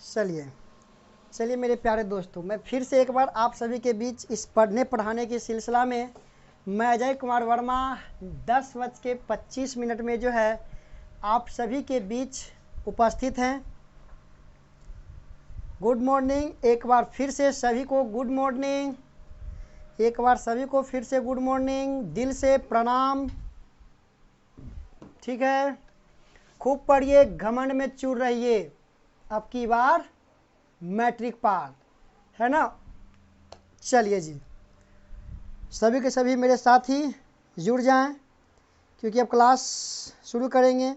चलिए चलिए मेरे प्यारे दोस्तों, मैं फिर से एक बार आप सभी के बीच इस पढ़ने पढ़ाने के सिलसिला में मैं अजय कुमार वर्मा 10:25 में जो है आप सभी के बीच उपस्थित हैं। Good morning. एक बार फिर से सभी को गुड मॉर्निंग। एक बार सभी को फिर से गुड मॉर्निंग, दिल से प्रणाम। ठीक है, खूब पढ़िए, घमंड में चूर रहिए, अब की बार मैट्रिक पार, है ना। चलिए जी, सभी के सभी मेरे साथ ही जुड़ जाएं, क्योंकि अब क्लास शुरू करेंगे।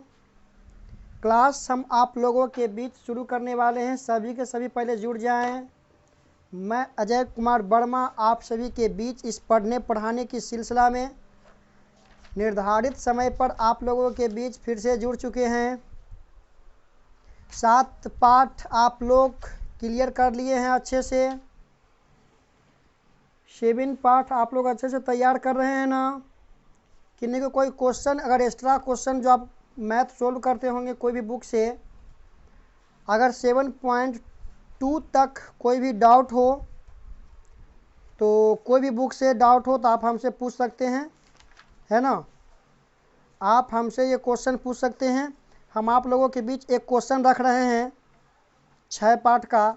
क्लास हम आप लोगों के बीच शुरू करने वाले हैं। सभी के सभी पहले जुड़ जाएं। मैं अजय कुमार वर्मा आप सभी के बीच इस पढ़ने पढ़ाने की सिलसिला में निर्धारित समय पर आप लोगों के बीच फिर से जुड़ चुके हैं। 7 पाठ आप लोग क्लियर कर लिए हैं अच्छे से। 7 पाठ आप लोग अच्छे से तैयार कर रहे हैं ना। किन्हीं को कोई क्वेश्चन, अगर एक्स्ट्रा क्वेश्चन जो आप मैथ सोल्व करते होंगे कोई भी बुक से, अगर 7.2 तक कोई भी डाउट हो तो कोई भी बुक से डाउट हो तो आप हमसे पूछ सकते हैं, है ना। आप हमसे ये क्वेश्चन पूछ सकते हैं। हम आप लोगों के बीच एक क्वेश्चन रख रहे हैं 6 पार्ट का।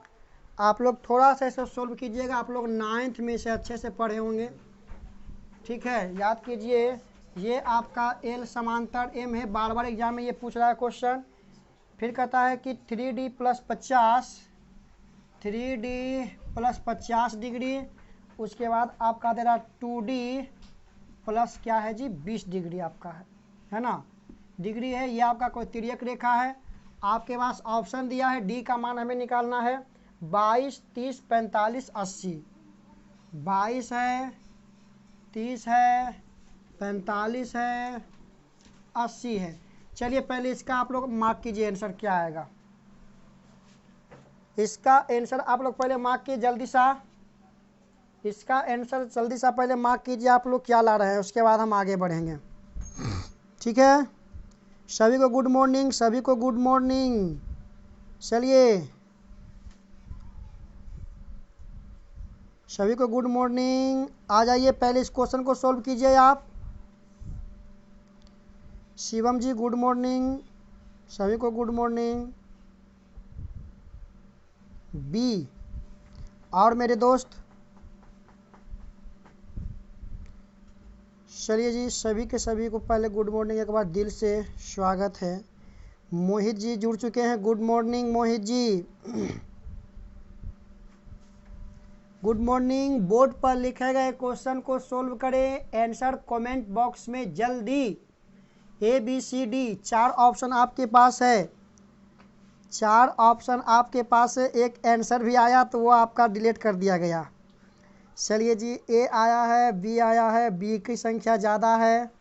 आप लोग थोड़ा सा इसे सोल्व कीजिएगा। आप लोग 9th में से अच्छे से पढ़े होंगे, ठीक है। याद कीजिए, ये आपका एल समांतर एम है। बार बार एग्जाम में ये पूछ रहा है क्वेश्चन। फिर कहता है कि 3D + 50, 3D + 50 डिग्री। उसके बाद आपका दे रहा 2D प्लस क्या है जी 20 डिग्री आपका है ना, डिग्री है। ये आपका कोई तिर्यक रेखा है। आपके पास ऑप्शन दिया है, डी का मान हमें निकालना है 22, 30, 45, 80। 22 है, 30 है, 45 है, 80 है। चलिए पहले इसका आप लोग मार्क कीजिए, आंसर क्या आएगा। इसका आंसर आप लोग पहले मार्क कीजिए जल्दी सा। इसका आंसर जल्दी सा पहले मार्क कीजिए आप लोग क्या ला रहे हैं, उसके बाद हम आगे बढ़ेंगे, ठीक है। सभी को गुड मॉर्निंग, सभी को गुड मॉर्निंग। चलिए सभी को गुड मॉर्निंग। आ जाइए, पहले इस क्वेश्चन को सॉल्व कीजिए आप। शिवम जी गुड मॉर्निंग, सभी को गुड मॉर्निंग। बी और मेरे दोस्त, चलिए जी, सभी के सभी को पहले गुड मॉर्निंग एक बार दिल से स्वागत है। मोहित जी जुड़ चुके हैं, good morning Mohit ji. Good morning. Board पर लिखे गए क्वेश्चन को सोल्व करें, आंसर कमेंट बॉक्स में जल्दी। ABCD 4 ऑप्शन आपके पास है, 4 ऑप्शन आपके पास है। एक आंसर भी आया तो वो आपका डिलीट कर दिया गया। चलिए जी, A आया है, B आया है, B की संख्या ज़्यादा है।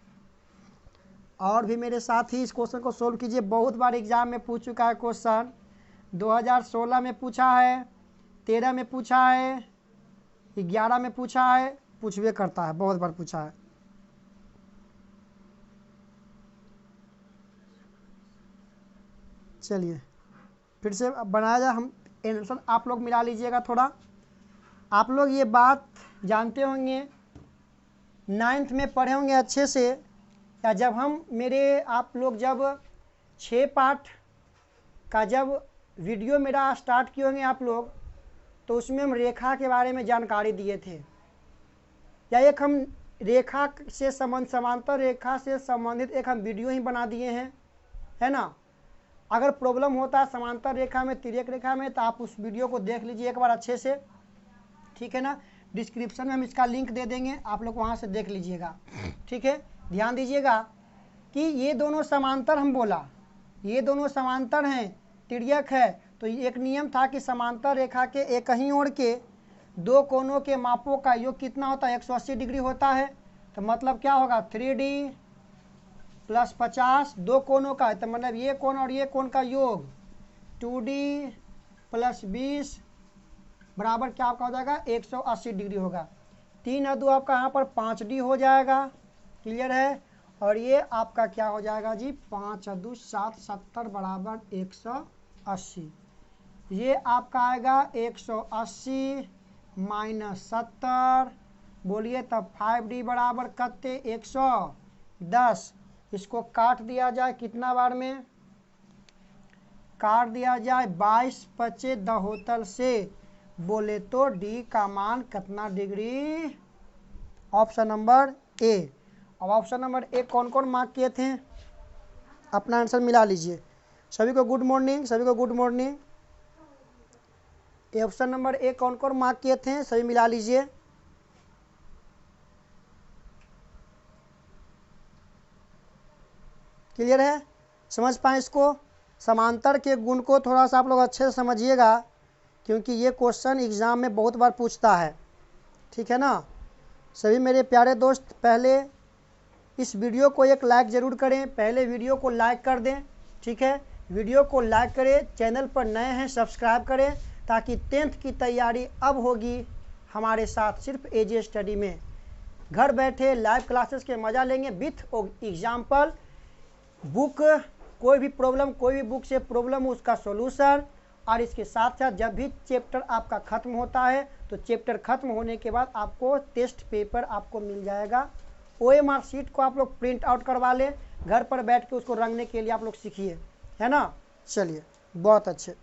और भी मेरे साथ ही इस क्वेश्चन को सोल्व कीजिए। बहुत बार एग्जाम में पूछ चुका है क्वेश्चन, 2016 में पूछा है, 13 में पूछा है, 11 में पूछा है, पूछबे करता है, बहुत बार पूछा है। चलिए फिर से बनाया जाए, हम आंसर आप लोग मिला लीजिएगा थोड़ा। आप लोग ये बात जानते होंगे, 9th में पढ़े होंगे अच्छे से, या जब हम आप लोग जब 6 पार्ट का जब वीडियो मेरा स्टार्ट किए होंगे आप लोग, तो उसमें हम रेखा के बारे में जानकारी दिए थे, या एक हम रेखा से समांतर रेखा से संबंधित एक हम वीडियो ही बना दिए हैं, है ना। अगर प्रॉब्लम होता है समांतर रेखा में, तिर्यक रेखा में, तो आप उस वीडियो को देख लीजिए एक बार अच्छे से, ठीक है ना। डिस्क्रिप्शन में हम इसका लिंक दे देंगे, आप लोग वहाँ से देख लीजिएगा, ठीक है। ध्यान दीजिएगा कि ये दोनों समांतर, हम बोला ये दोनों समांतर हैं, तिर्यक है। तो एक नियम था कि समांतर रेखा के एक ही ओर के 2 कोनों के मापों का योग कितना होता है, 180 डिग्री होता है। तो मतलब क्या होगा, 3D + 50, 2 कोनों का, तो मतलब ये कोण और ये कोण का योग 2D + 20 बराबर क्या आपका हो जाएगा, 180 डिग्री होगा। 3 और 2 आपका यहाँ पर 5D हो जाएगा, क्लियर है। और ये आपका क्या हो जाएगा जी, 5 और 2 7, 70 बराबर 180। ये आपका आएगा 180 माइनस 70, बोलिए तब 5d बराबर कत्ते 110। इसको काट दिया जाए कितना बार में, काट दिया जाए 22 पचे दहोतल से, बोले तो डी का मान कितना डिग्री, ऑप्शन नंबर ए। अब ऑप्शन नंबर ए कौन कौन मार्क किए थे, अपना आंसर मिला लीजिए। सभी को गुड मॉर्निंग, सभी को good morning. Option number A कौन कौन मार्क किए थे, सभी मिला लीजिए। क्लियर है, समझ पाए इसको। समांतर के गुण को थोड़ा सा आप लोग अच्छे से समझिएगा, क्योंकि ये क्वेश्चन एग्जाम में बहुत बार पूछता है, ठीक है ना। सभी मेरे प्यारे दोस्त पहले इस वीडियो को एक लाइक ज़रूर करें, पहले वीडियो को लाइक कर दें, ठीक है। वीडियो को लाइक करें, चैनल पर नए हैं सब्सक्राइब करें, ताकि 10th की तैयारी अब होगी हमारे साथ सिर्फ एजी स्टडी में। घर बैठे लाइव क्लासेस के मज़ा लेंगे विथ एग्जाम्पल, बुक कोई भी प्रॉब्लम, कोई भी बुक से प्रॉब्लम उसका सॉल्यूशन, और इसके साथ साथ जब भी चैप्टर आपका ख़त्म होता है तो चैप्टर ख़त्म होने के बाद आपको टेस्ट पेपर आपको मिल जाएगा। OMR शीट को आप लोग प्रिंट आउट करवा लें, घर पर बैठ के उसको रंगने के लिए आप लोग सीखिए, है ना। चलिए बहुत अच्छे,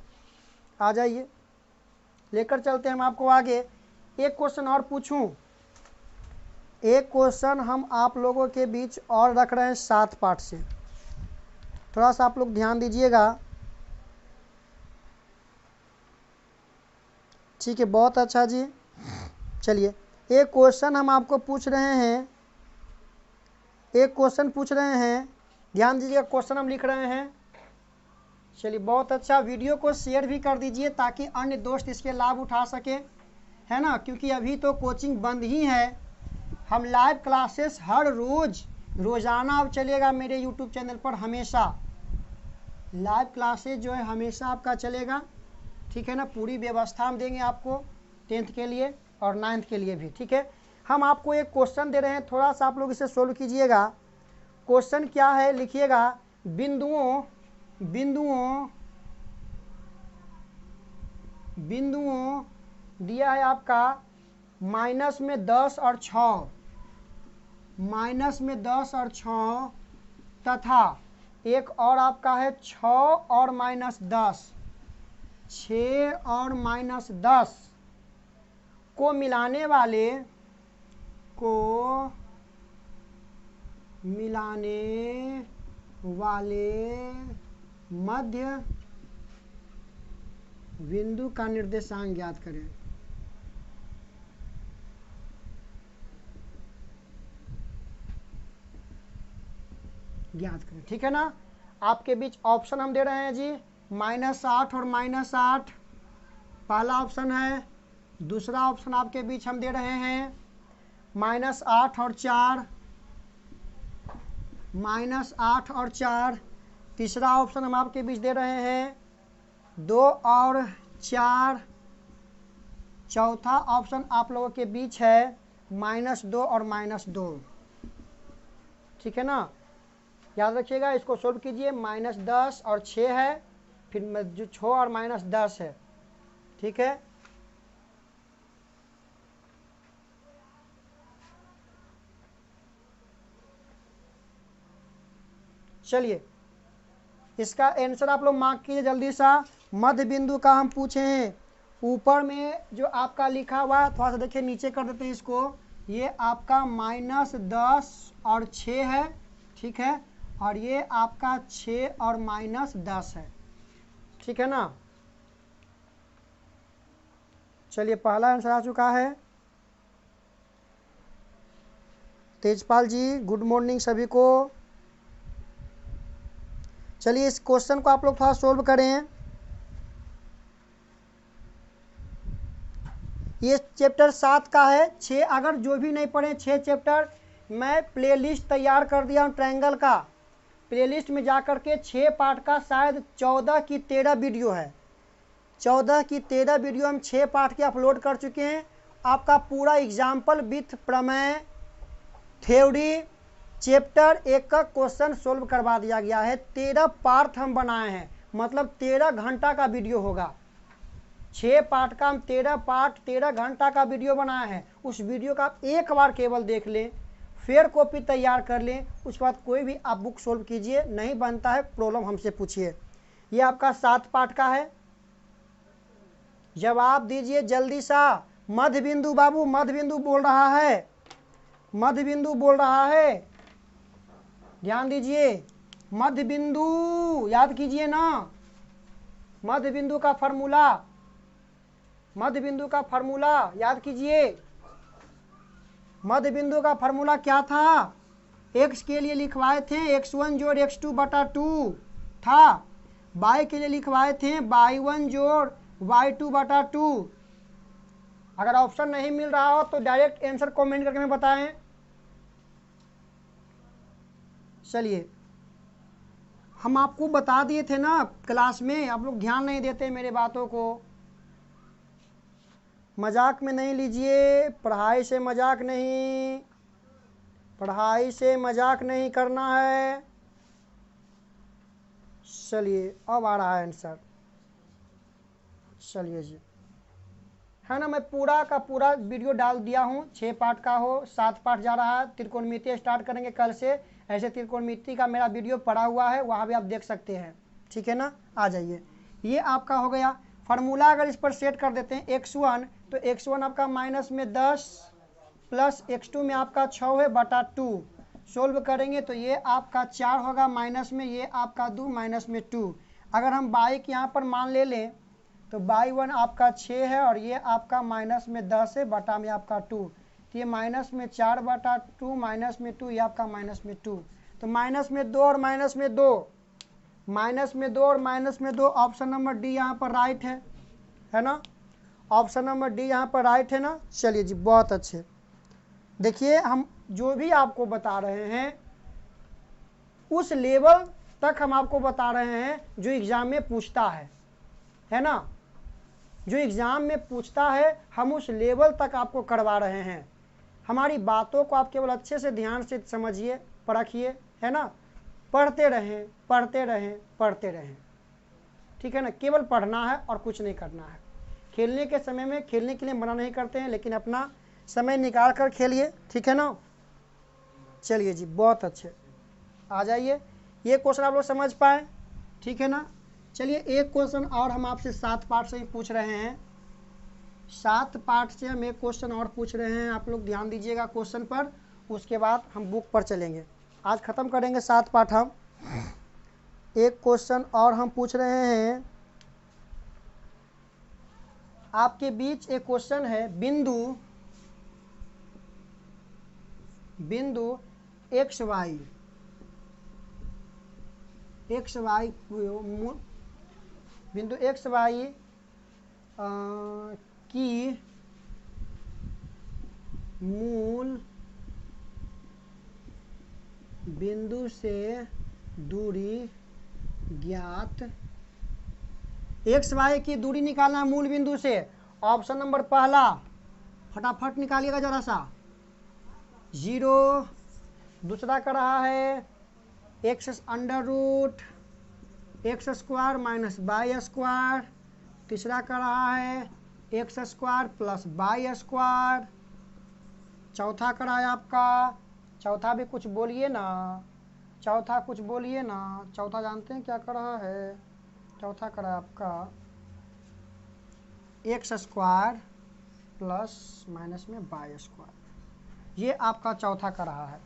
आ जाइए लेकर चलते हैं हम आपको आगे। एक क्वेश्चन और पूछूं, एक क्वेश्चन हम आप लोगों के बीच और रख रहे हैं 7 पार्ट से, थोड़ा सा आप लोग ध्यान दीजिएगा, ठीक है। बहुत अच्छा जी, चलिए एक क्वेश्चन हम आपको पूछ रहे हैं, एक क्वेश्चन पूछ रहे हैं, ध्यान दीजिएगा क्वेश्चन हम लिख रहे हैं। चलिए बहुत अच्छा, वीडियो को शेयर भी कर दीजिए ताकि अन्य दोस्त इसके लाभ उठा सके, है ना, क्योंकि अभी तो कोचिंग बंद ही है। हम लाइव क्लासेस हर रोज़ रोज़ाना अब चलेगा मेरे यूट्यूब चैनल पर, हमेशा लाइव क्लासेस जो है हमेशा आपका चलेगा, ठीक है ना। पूरी व्यवस्था हम देंगे आपको 10th के लिए और 9th के लिए भी, ठीक है। हम आपको एक क्वेश्चन दे रहे हैं, थोड़ा सा आप लोग इसे सोल्व कीजिएगा। क्वेश्चन क्या है लिखिएगा, बिंदुओं दिया है आपका माइनस में 10 और 6, माइनस में 10 और 6, तथा एक और आपका है 6 और -10, 6 और -10 को मिलाने वाले मध्य बिंदु का निर्देशांक ज्ञात करें। ठीक है ना। आपके बीच ऑप्शन हम दे रहे हैं जी, -8 और -8 पहला ऑप्शन है। दूसरा ऑप्शन आपके बीच हम दे रहे हैं -8 और 4, -8 और 4। तीसरा ऑप्शन हम आपके बीच दे रहे हैं 2 और 4। चौथा ऑप्शन आप लोगों के बीच है -2 और -2, ठीक है ना। याद रखिएगा, इसको सोल्व कीजिए। -10 और 6 है, फिर जो 6 और -10 है, ठीक है। चलिए इसका आंसर आप लोग मार्क कीजिए जल्दी सा। मध्य बिंदु का हम पूछे हैं, ऊपर में जो आपका लिखा हुआ है, थोड़ा सा देखिए नीचे कर देते हैं इसको। ये आपका -10 और 6 है, ठीक है, और ये आपका 6 और -10 है, ठीक है ना। चलिए पहला आंसर आ चुका है। तेजपाल जी गुड मॉर्निंग सभी को। चलिए इस क्वेश्चन को आप लोग थोड़ा सोल्व करें। ये चैप्टर 7 का है। 6 अगर जो भी नहीं पढ़े 6 चैप्टर मैं प्लेलिस्ट तैयार कर दिया हूँ ट्रायंगल का। प्लेलिस्ट में जा कर के 6 पार्ट का शायद 14 की 13 वीडियो है। 14 की 13 वीडियो हम 6 पार्ट के अपलोड कर चुके हैं। आपका पूरा एग्जाम्पल विथ प्रमेय, थ्योरी, चैप्टर 1 का क्वेश्चन सोल्व करवा दिया गया है। 13 पार्ट हम बनाए हैं, मतलब 13 घंटा का वीडियो होगा। 6 पार्ट का हम 13 पार्ट 13 घंटा का वीडियो बनाया है। उस वीडियो का आप एक बार केवल देख लें, फिर कॉपी तैयार कर लें, उसके बाद कोई भी आप बुक सोल्व कीजिए। नहीं बनता है प्रॉब्लम हमसे पूछिए। ये आपका 7 पार्ट का है। जवाब दीजिए जल्दी सा। मध्य बिंदु बाबू, मध्य बिंदु बोल रहा है, मध्य बिंदु बोल रहा है, ध्यान दीजिए। मध्य बिंदु याद कीजिए ना, मध्य बिंदु का फॉर्मूला, मध्य बिंदु का फॉर्मूला याद कीजिए। मध्य बिंदु का फॉर्मूला क्या था? x के लिए लिखवाए थे x1 जोड़ x2 बटा 2 था। y के लिए लिखवाए थे y1 जोड़ y2 बटा 2। अगर ऑप्शन नहीं मिल रहा हो तो डायरेक्ट आंसर कमेंट करके में बताएं। चलिए, हम आपको बता दिए थे ना क्लास में, आप लोग ध्यान नहीं देते मेरे बातों को। मजाक में नहीं लीजिए, पढ़ाई से मजाक नहीं, पढ़ाई से मजाक नहीं करना है। चलिए, अब आ रहा है आंसर। चलिए जी, है ना, मैं पूरा का पूरा वीडियो डाल दिया हूँ। 6 पार्ट का हो, 7 पार्ट जा रहा है। त्रिकोणमिति स्टार्ट करेंगे कल से। ऐसे त्रिकोणमिति का मेरा वीडियो पड़ा हुआ है, वहाँ भी आप देख सकते हैं। ठीक है ना, आ जाइए। ये आपका हो गया फार्मूला। अगर इस पर सेट कर देते हैं x1, तो x1 आपका माइनस में 10 प्लस x2 में आपका 6 है बटा 2। सोल्व करेंगे तो ये आपका 4 होगा माइनस में, ये आपका 2 माइनस में 2। अगर हम बाई के यहाँ पर मान ले लें तो y1 आपका 6 है और ये आपका माइनस में 10 है बटा में आपका 2। तो ये माइनस में 4 बटा 2 माइनस में 2, ये आपका माइनस में 2। तो माइनस में 2 और माइनस में 2, माइनस में 2 और माइनस में 2, ऑप्शन नंबर डी यहाँ पर राइट है ना। ऑप्शन नंबर डी यहाँ पर राइट है ना। चलिए जी, बहुत अच्छे। देखिए, हम जो भी आपको बता रहे हैं उस लेवल तक हम आपको बता रहे हैं जो एग्जाम में पूछता है ना। जो एग्ज़ाम में पूछता है हम उस लेवल तक आपको करवा रहे हैं। हमारी बातों को आप केवल अच्छे से ध्यान से समझिए, परखिए, है ना। पढ़ते रहें, पढ़ते रहें, पढ़ते रहें, ठीक है ना। केवल पढ़ना है और कुछ नहीं करना है। खेलने के समय में खेलने के लिए मना नहीं करते हैं, लेकिन अपना समय निकाल कर खेलिए, ठीक है ना। चलिए जी, बहुत अच्छे, आ जाइए। ये क्वेश्चन आप लोग समझ पाए, ठीक है ना। चलिए, एक क्वेश्चन और हम आपसे 7 पार्ट से ही पूछ रहे हैं। 7 पार्ट से हम एक क्वेश्चन और पूछ रहे हैं, आप लोग ध्यान दीजिएगा क्वेश्चन पर। उसके बाद हम बुक पर चलेंगे। आज ख़त्म करेंगे 7 पार्ट हम। एक क्वेश्चन और हम पूछ रहे हैं आपके बीच। एक क्वेश्चन है, बिंदु एक्स वाई बिंदु एक्स वाई की मूल बिंदु से दूरी ज्ञात। एक्स वाई की दूरी निकालना है मूल बिंदु से। ऑप्शन नंबर पहला, फटाफट निकालिएगा जरा सा, 0। दूसरा का रहा है x under root x square minus y square. तीसरा का रहा है x square plus y square. चौथा का रहा है आपका, चौथा भी कुछ बोलिए ना, चौथा कुछ बोलिए ना। चौथा जानते हैं क्या कर रहा है? चौथा कर रहा है आपका एक्स स्क्वायर प्लस माइनस में वाई स्क्वायर। ये आपका चौथा का रहा है।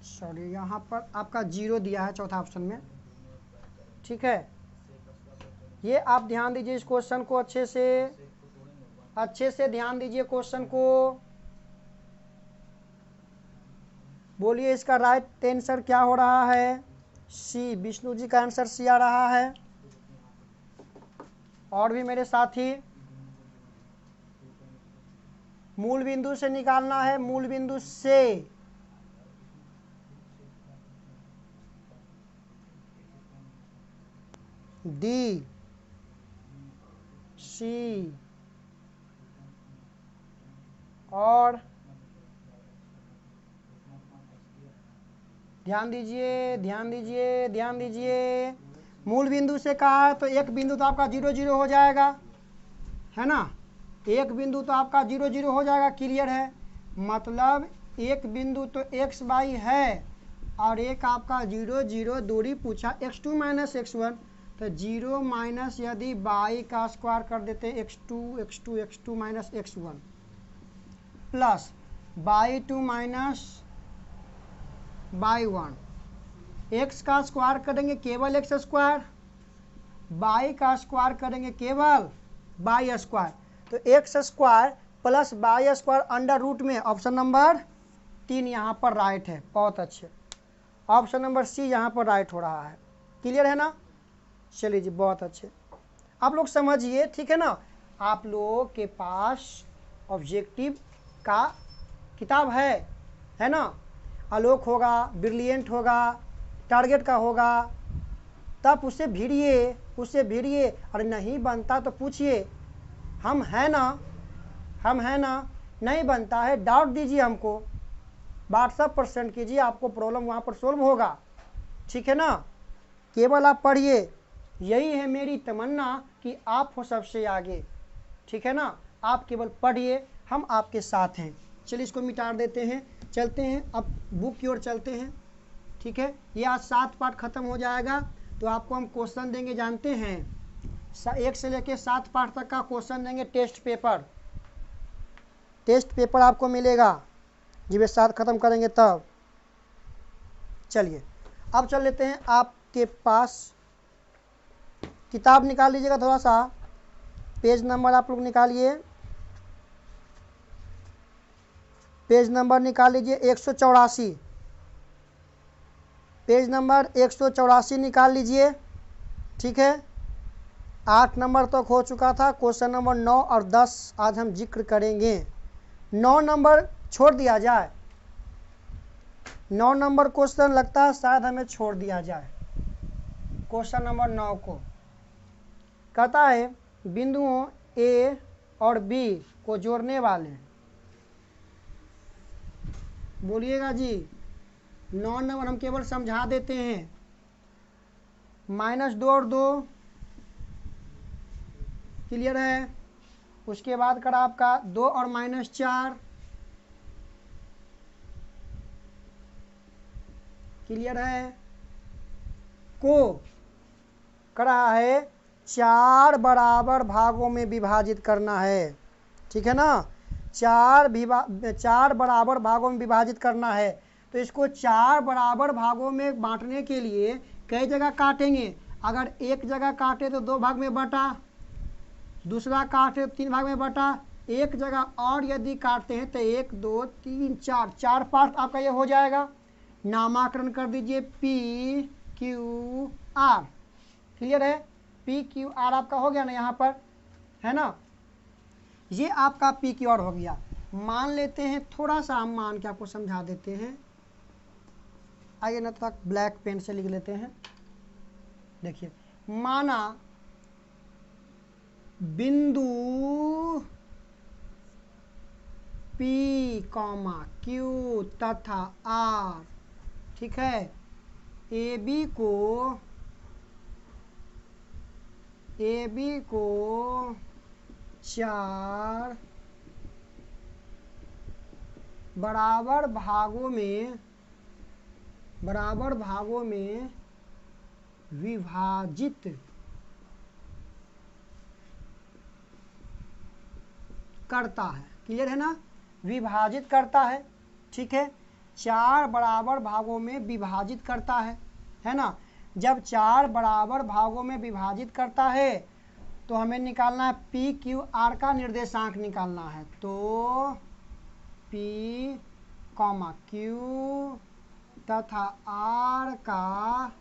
सॉरी, यहाँ पर आपका 0 दिया है चौथा ऑप्शन में, ठीक है। ये आप ध्यान दीजिए इस क्वेश्चन को, अच्छे से ध्यान दीजिए क्वेश्चन को। बोलिए इसका राइट आंसर क्या हो रहा है? सी। विष्णु जी का आंसर सी आ रहा है। और भी मेरे साथी, मूल बिंदु से निकालना है, मूल बिंदु से। डी, सी और ध्यान दीजिए, ध्यान दीजिए, ध्यान दीजिए। मूल बिंदु से कहा है तो एक बिंदु तो आपका 0 0 हो जाएगा, है ना। एक बिंदु तो आपका 0 0 हो जाएगा, क्लियर है। मतलब एक बिंदु तो एक्स वाई है और एक आपका 0 0 दूरी पूछा x2 माइनस x1, तो 0 माइनस यदि वाई का स्क्वायर कर देते हैं x2 minus x1 plus y2 minus y1, x का स्क्वायर करेंगे केवल एक्स स्क्वायर, y का स्क्वायर करेंगे केवल y स्क्वायर, तो x square plus y square under root में ऑप्शन नंबर 3 यहाँ पर राइट है। बहुत अच्छे, ऑप्शन नंबर सी यहाँ पर राइट हो रहा है, क्लियर है ना। चलिए जी, बहुत अच्छे, आप लोग समझिए, ठीक है ना। आप लोगों के पास ऑब्जेक्टिव का किताब है ना। आलोक होगा, ब्रिलियंट होगा, टारगेट का होगा, तब उससे भिड़िए और नहीं बनता तो पूछिए, हम है ना। नहीं बनता है डाउट दीजिए हमको, व्हाट्सअप पर सेंड कीजिए, आपको प्रॉब्लम वहाँ पर सोल्व होगा, ठीक है ना। केवल आप पढ़िए, यही है मेरी तमन्ना कि आप हो सबसे आगे, ठीक है ना। आप केवल पढ़िए, हम आपके साथ हैं। चलिए इसको मिटा देते हैं, चलते हैं अब बुक की ओर चलते हैं, ठीक है। ये आज 7 पार्ट खत्म हो जाएगा, तो आपको हम क्वेश्चन देंगे, जानते हैं 1 से लेकर 7 पार्ट तक का क्वेश्चन देंगे। टेस्ट पेपर आपको मिलेगा जब ये 7 खत्म करेंगे तब। चलिए अब चल लेते हैं, आपके पास किताब निकाल लीजिएगा, थोड़ा सा पेज नंबर आप लोग निकालिए, पेज नंबर निकाल लीजिए 184, पेज नंबर 184 निकाल लीजिए, ठीक है। 8 नंबर तक हो चुका था, क्वेश्चन नंबर 9 और 10 आज हम जिक्र करेंगे। 9 नंबर छोड़ दिया जाए, 9 नंबर क्वेश्चन लगता है शायद हमें छोड़ दिया जाए। क्वेश्चन नंबर 9 को कहता है बिंदुओं ए और बी को जोड़ने वाले, बोलिएगा जी। 9 नंबर हम केवल समझा देते हैं, -2 और 2, क्लियर है। उसके बाद करा आपका 2 और -4, क्लियर है। को करा है 4 बराबर भागों में विभाजित करना है, ठीक है ना। 4 बराबर भागों में विभाजित करना है, तो इसको 4 बराबर भागों में बांटने के लिए कई जगह काटेंगे। अगर एक जगह काटे तो 2 भाग में बटा, दूसरा काटे तो 3 भाग में बटा, एक जगह और यदि काटते हैं तो 1 2 3 4 पार्ट आपका ये हो जाएगा। नामाकरण कर दीजिए PQR, क्लियर है। PQR आपका हो गया ना यहाँ पर, है ना। ये आपका PQR हो गया। मान लेते हैं, थोड़ा सा हम मान के आपको समझा देते हैं, आइए ना थोड़ा ब्लैक पेन से लिख लेते हैं। देखिए, माना बिंदु P, Q तथा R, ठीक है, AB को 4 बराबर भागों में विभाजित करता है, क्लियर है ना। विभाजित करता है, ठीक है। 4 बराबर भागों में विभाजित करता है ना। जब 4 बराबर भागों में विभाजित करता है तो हमें निकालना है PQR का निर्देशांक निकालना है। तो P, Q तथा R का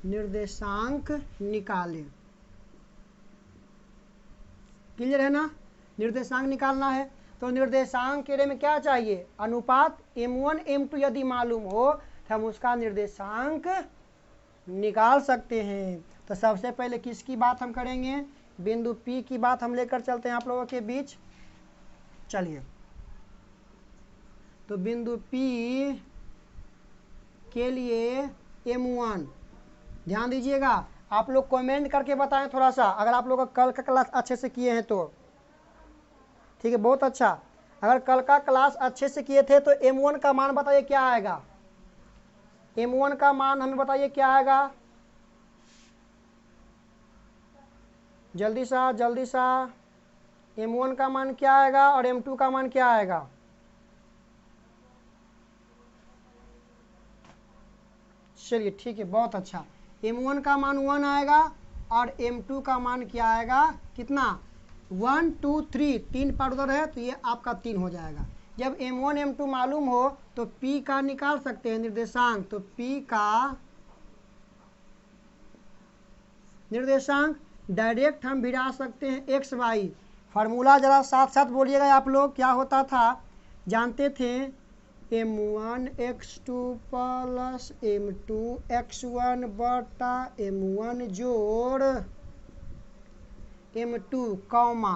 निर्देशांक निकालें, क्लियर है ना। निर्देशांक निकालना है, तो निर्देशांक के लिए में क्या चाहिए, अनुपात M1 M2 यदि मालूम हो तो हम उसका निर्देशांक निकाल सकते हैं। तो सबसे पहले किसकी बात हम करेंगे, बिंदु P की बात हम लेकर चलते हैं आप लोगों के बीच। चलिए, तो बिंदु P के लिए M1। ध्यान दीजिएगा, आप लोग कमेंट करके बताएं थोड़ा सा, अगर आप लोग का कल का क्लास अच्छे से किए हैं तो ठीक है, बहुत अच्छा। अगर कल का क्लास अच्छे से किए थे तो M1 का मान बताइए क्या आएगा। M1 का मान हमें बताइए क्या आएगा, जल्दी सा जल्दी सा। M1 का मान क्या आएगा और M2 का मान क्या आएगा। चलिए ठीक है, बहुत अच्छा। M1 का मान 1 आएगा और M2 का मान क्या आएगा, कितना, 1 2 3, 3 पार्ट उधर है तो ये आपका 3 हो जाएगा। जब M1 M2 मालूम हो तो P का निकाल सकते हैं निर्देशांक, तो P का निर्देशांक डायरेक्ट हम भिड़ा सकते हैं एक्स वाई। फार्मूला जरा साथ साथ बोलिएगा आप लोग, क्या होता था जानते थे, M1 x2 plus M2 x1 बटा M1 जोड़ M2 comma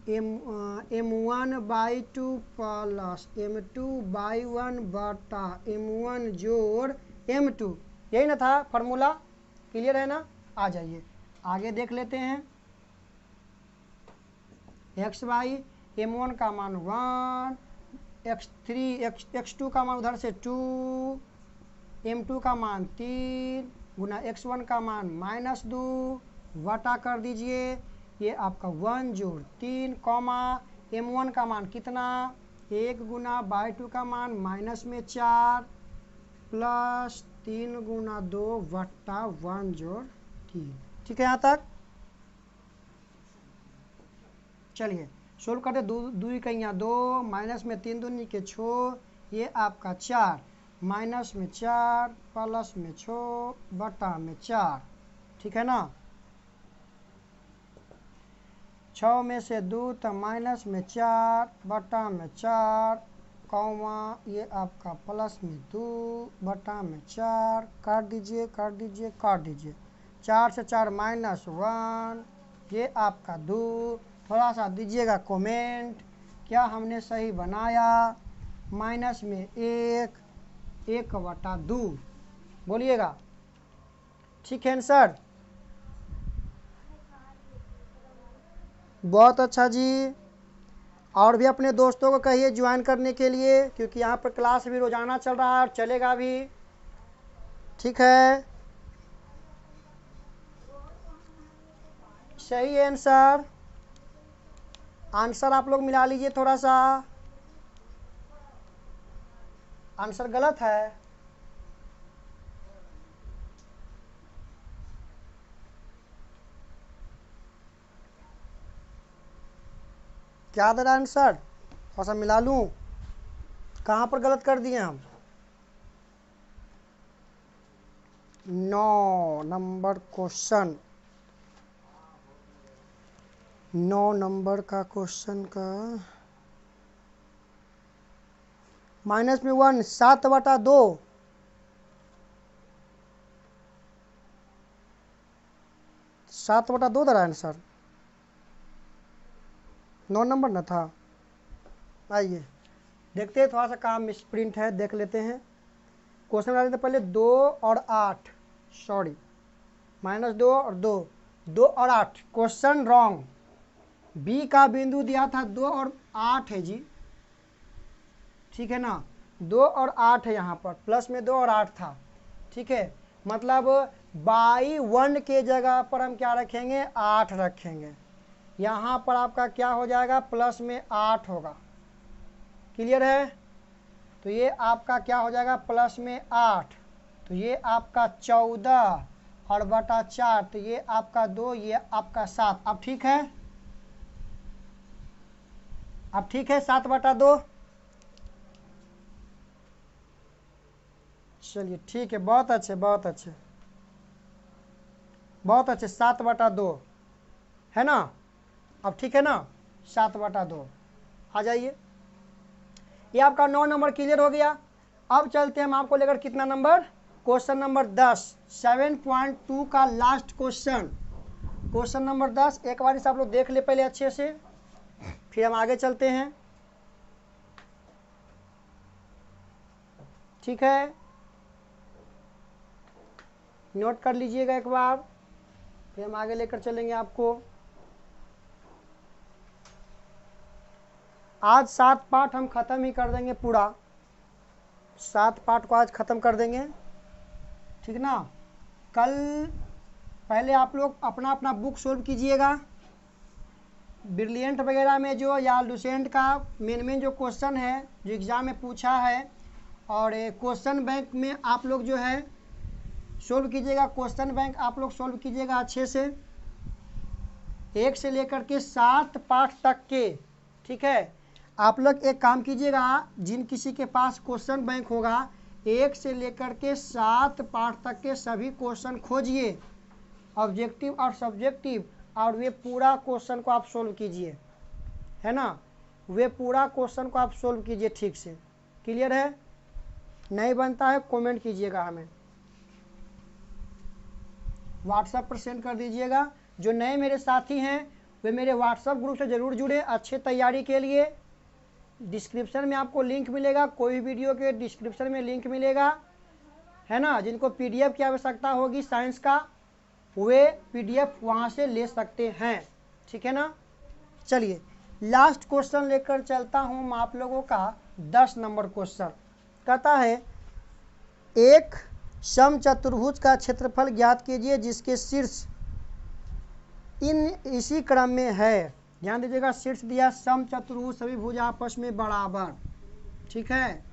M1 by 2 plus M2 by 1 बटा M1 जोड़ M2, यही ना था फार्मूला, क्लियर है ना। आ जाइए आगे देख लेते हैं। एक्स वाई, M1 का मान 1, x2 का मान उधर से 2, M2 का मान 3 गुना x1 का मान -2 वटा कर दीजिए, ये आपका 1 जोड़ 3 कॉमा M1 का मान कितना, 1 गुना बाई 2 का मान -4 प्लस 3 गुना 2 वटा 1 जोड़ 3। ठीक है यहाँ तक। चलिए सोल्व करते, दूरी कहीं 2, माइनस में 3 दूनी के 6, ये आपका 4, माइनस में 4 प्लस में 6 बटा में 4, ठीक है ना। 6 में से 2 तो माइनस में 4 बटा में 4 कौमा ये आपका प्लस में 2 बटा में 4, काट दीजिए काट दीजिए काट दीजिए, 4 से 4 -1, ये आपका 2। थोड़ा सा दीजिएगा कमेंट, क्या हमने सही बनाया, माइनस में 1 बटा 2 बोलिएगा, ठीक है आंसर। बहुत अच्छा जी, और भी अपने दोस्तों को कहिए ज्वाइन करने के लिए, क्योंकि यहाँ पर क्लास भी रोज़ाना चल रहा है और चलेगा भी, ठीक है। सही है आंसर, आंसर आप लोग मिला लीजिए थोड़ा सा, आंसर गलत है। क्या दे रहा आंसर, थोड़ा सा मिला लूँ, कहाँ पर गलत कर दिए हम। 9 नंबर क्वेश्चन, 9 नंबर का क्वेश्चन का माइनस में 1, 7 बटा 2, 7 बटा 2 दे रहा है आंसर, 9 नंबर ना था। आइए देखते हैं थोड़ा सा काम मिसप्रिंट है, देख लेते हैं। क्वेश्चन बना लेते पहले 2 और 8, सॉरी -2 और 2, 2 और 8, क्वेश्चन रॉन्ग। बी का बिंदु दिया था 2 और 8 है जी, ठीक है ना, 2 और 8 है, यहाँ पर प्लस में 2 और 8 था, ठीक है। मतलब बाई 1 के जगह पर हम क्या रखेंगे, 8 रखेंगे, यहाँ पर आपका क्या हो जाएगा, प्लस में 8 होगा, क्लियर है। तो ये आपका क्या हो जाएगा, प्लस में 8, तो ये आपका 14 और बटा 4, तो ये आपका 2, ये आपका 7। अब ठीक है, अब ठीक है, 7 बटा 2। चलिए ठीक है, बहुत अच्छे बहुत अच्छे बहुत अच्छे, 7 बटा 2 है ना। अब ठीक है ना, 7 बटा 2 आ जाइए, ये आपका 9 नंबर क्लियर हो गया। अब चलते हैं हम आपको लेकर कितना नंबर, क्वेश्चन नंबर 10, 7.2 का लास्ट क्वेश्चन, क्वेश्चन नंबर 10। एक बार इसे आप लोग देख ले पहले अच्छे से, फिर हम आगे चलते हैं, ठीक है। नोट कर लीजिएगा एक बार, फिर हम आगे लेकर चलेंगे आपको। आज 7 पार्ट हम ख़त्म ही कर देंगे, पूरा 7 पार्ट को आज ख़त्म कर देंगे, ठीक ना। कल पहले आप लोग अपना अपना बुक सोल्व कीजिएगा। ब्रिलियंट वगैरह में जो या लुसेंट का मेन जो क्वेश्चन है जो एग्ज़ाम में पूछा है, और क्वेश्चन बैंक में आप लोग जो है सोल्व कीजिएगा। क्वेश्चन बैंक आप लोग सोल्व कीजिएगा अच्छे से, 1 से लेकर के 7 पार्ट तक के, ठीक है। आप लोग एक काम कीजिएगा, जिन किसी के पास क्वेश्चन बैंक होगा 1 से लेकर के 7 पार्ट तक के सभी क्वेश्चन खोजिए, ऑब्जेक्टिव और सब्जेक्टिव, और वे पूरा क्वेश्चन को आप सोल्व कीजिए, है ना। वे पूरा क्वेश्चन को आप सोल्व कीजिए ठीक से। क्लियर है? नहीं बनता है कमेंट कीजिएगा, हमें व्हाट्सएप पर सेंड कर दीजिएगा। जो नए मेरे साथी हैं वे मेरे व्हाट्सएप ग्रुप से ज़रूर जुड़े अच्छे तैयारी के लिए। डिस्क्रिप्शन में आपको लिंक मिलेगा, कोई वीडियो के डिस्क्रिप्शन में लिंक मिलेगा, है ना। जिनको पीडीएफ की आवश्यकता होगी साइंस का, वे पीडीएफ वहाँ से ले सकते हैं, ठीक है ना। चलिए लास्ट क्वेश्चन लेकर चलता हूँ मैं आप लोगों का। 10 नंबर क्वेश्चन कहता है, एक समचतुर्भुज का क्षेत्रफल ज्ञात कीजिए जिसके शीर्ष इसी क्रम में है। ध्यान दीजिएगा, शीर्ष दिया समचतुर्भुज, सभी भुजा आपस में बराबर, ठीक है।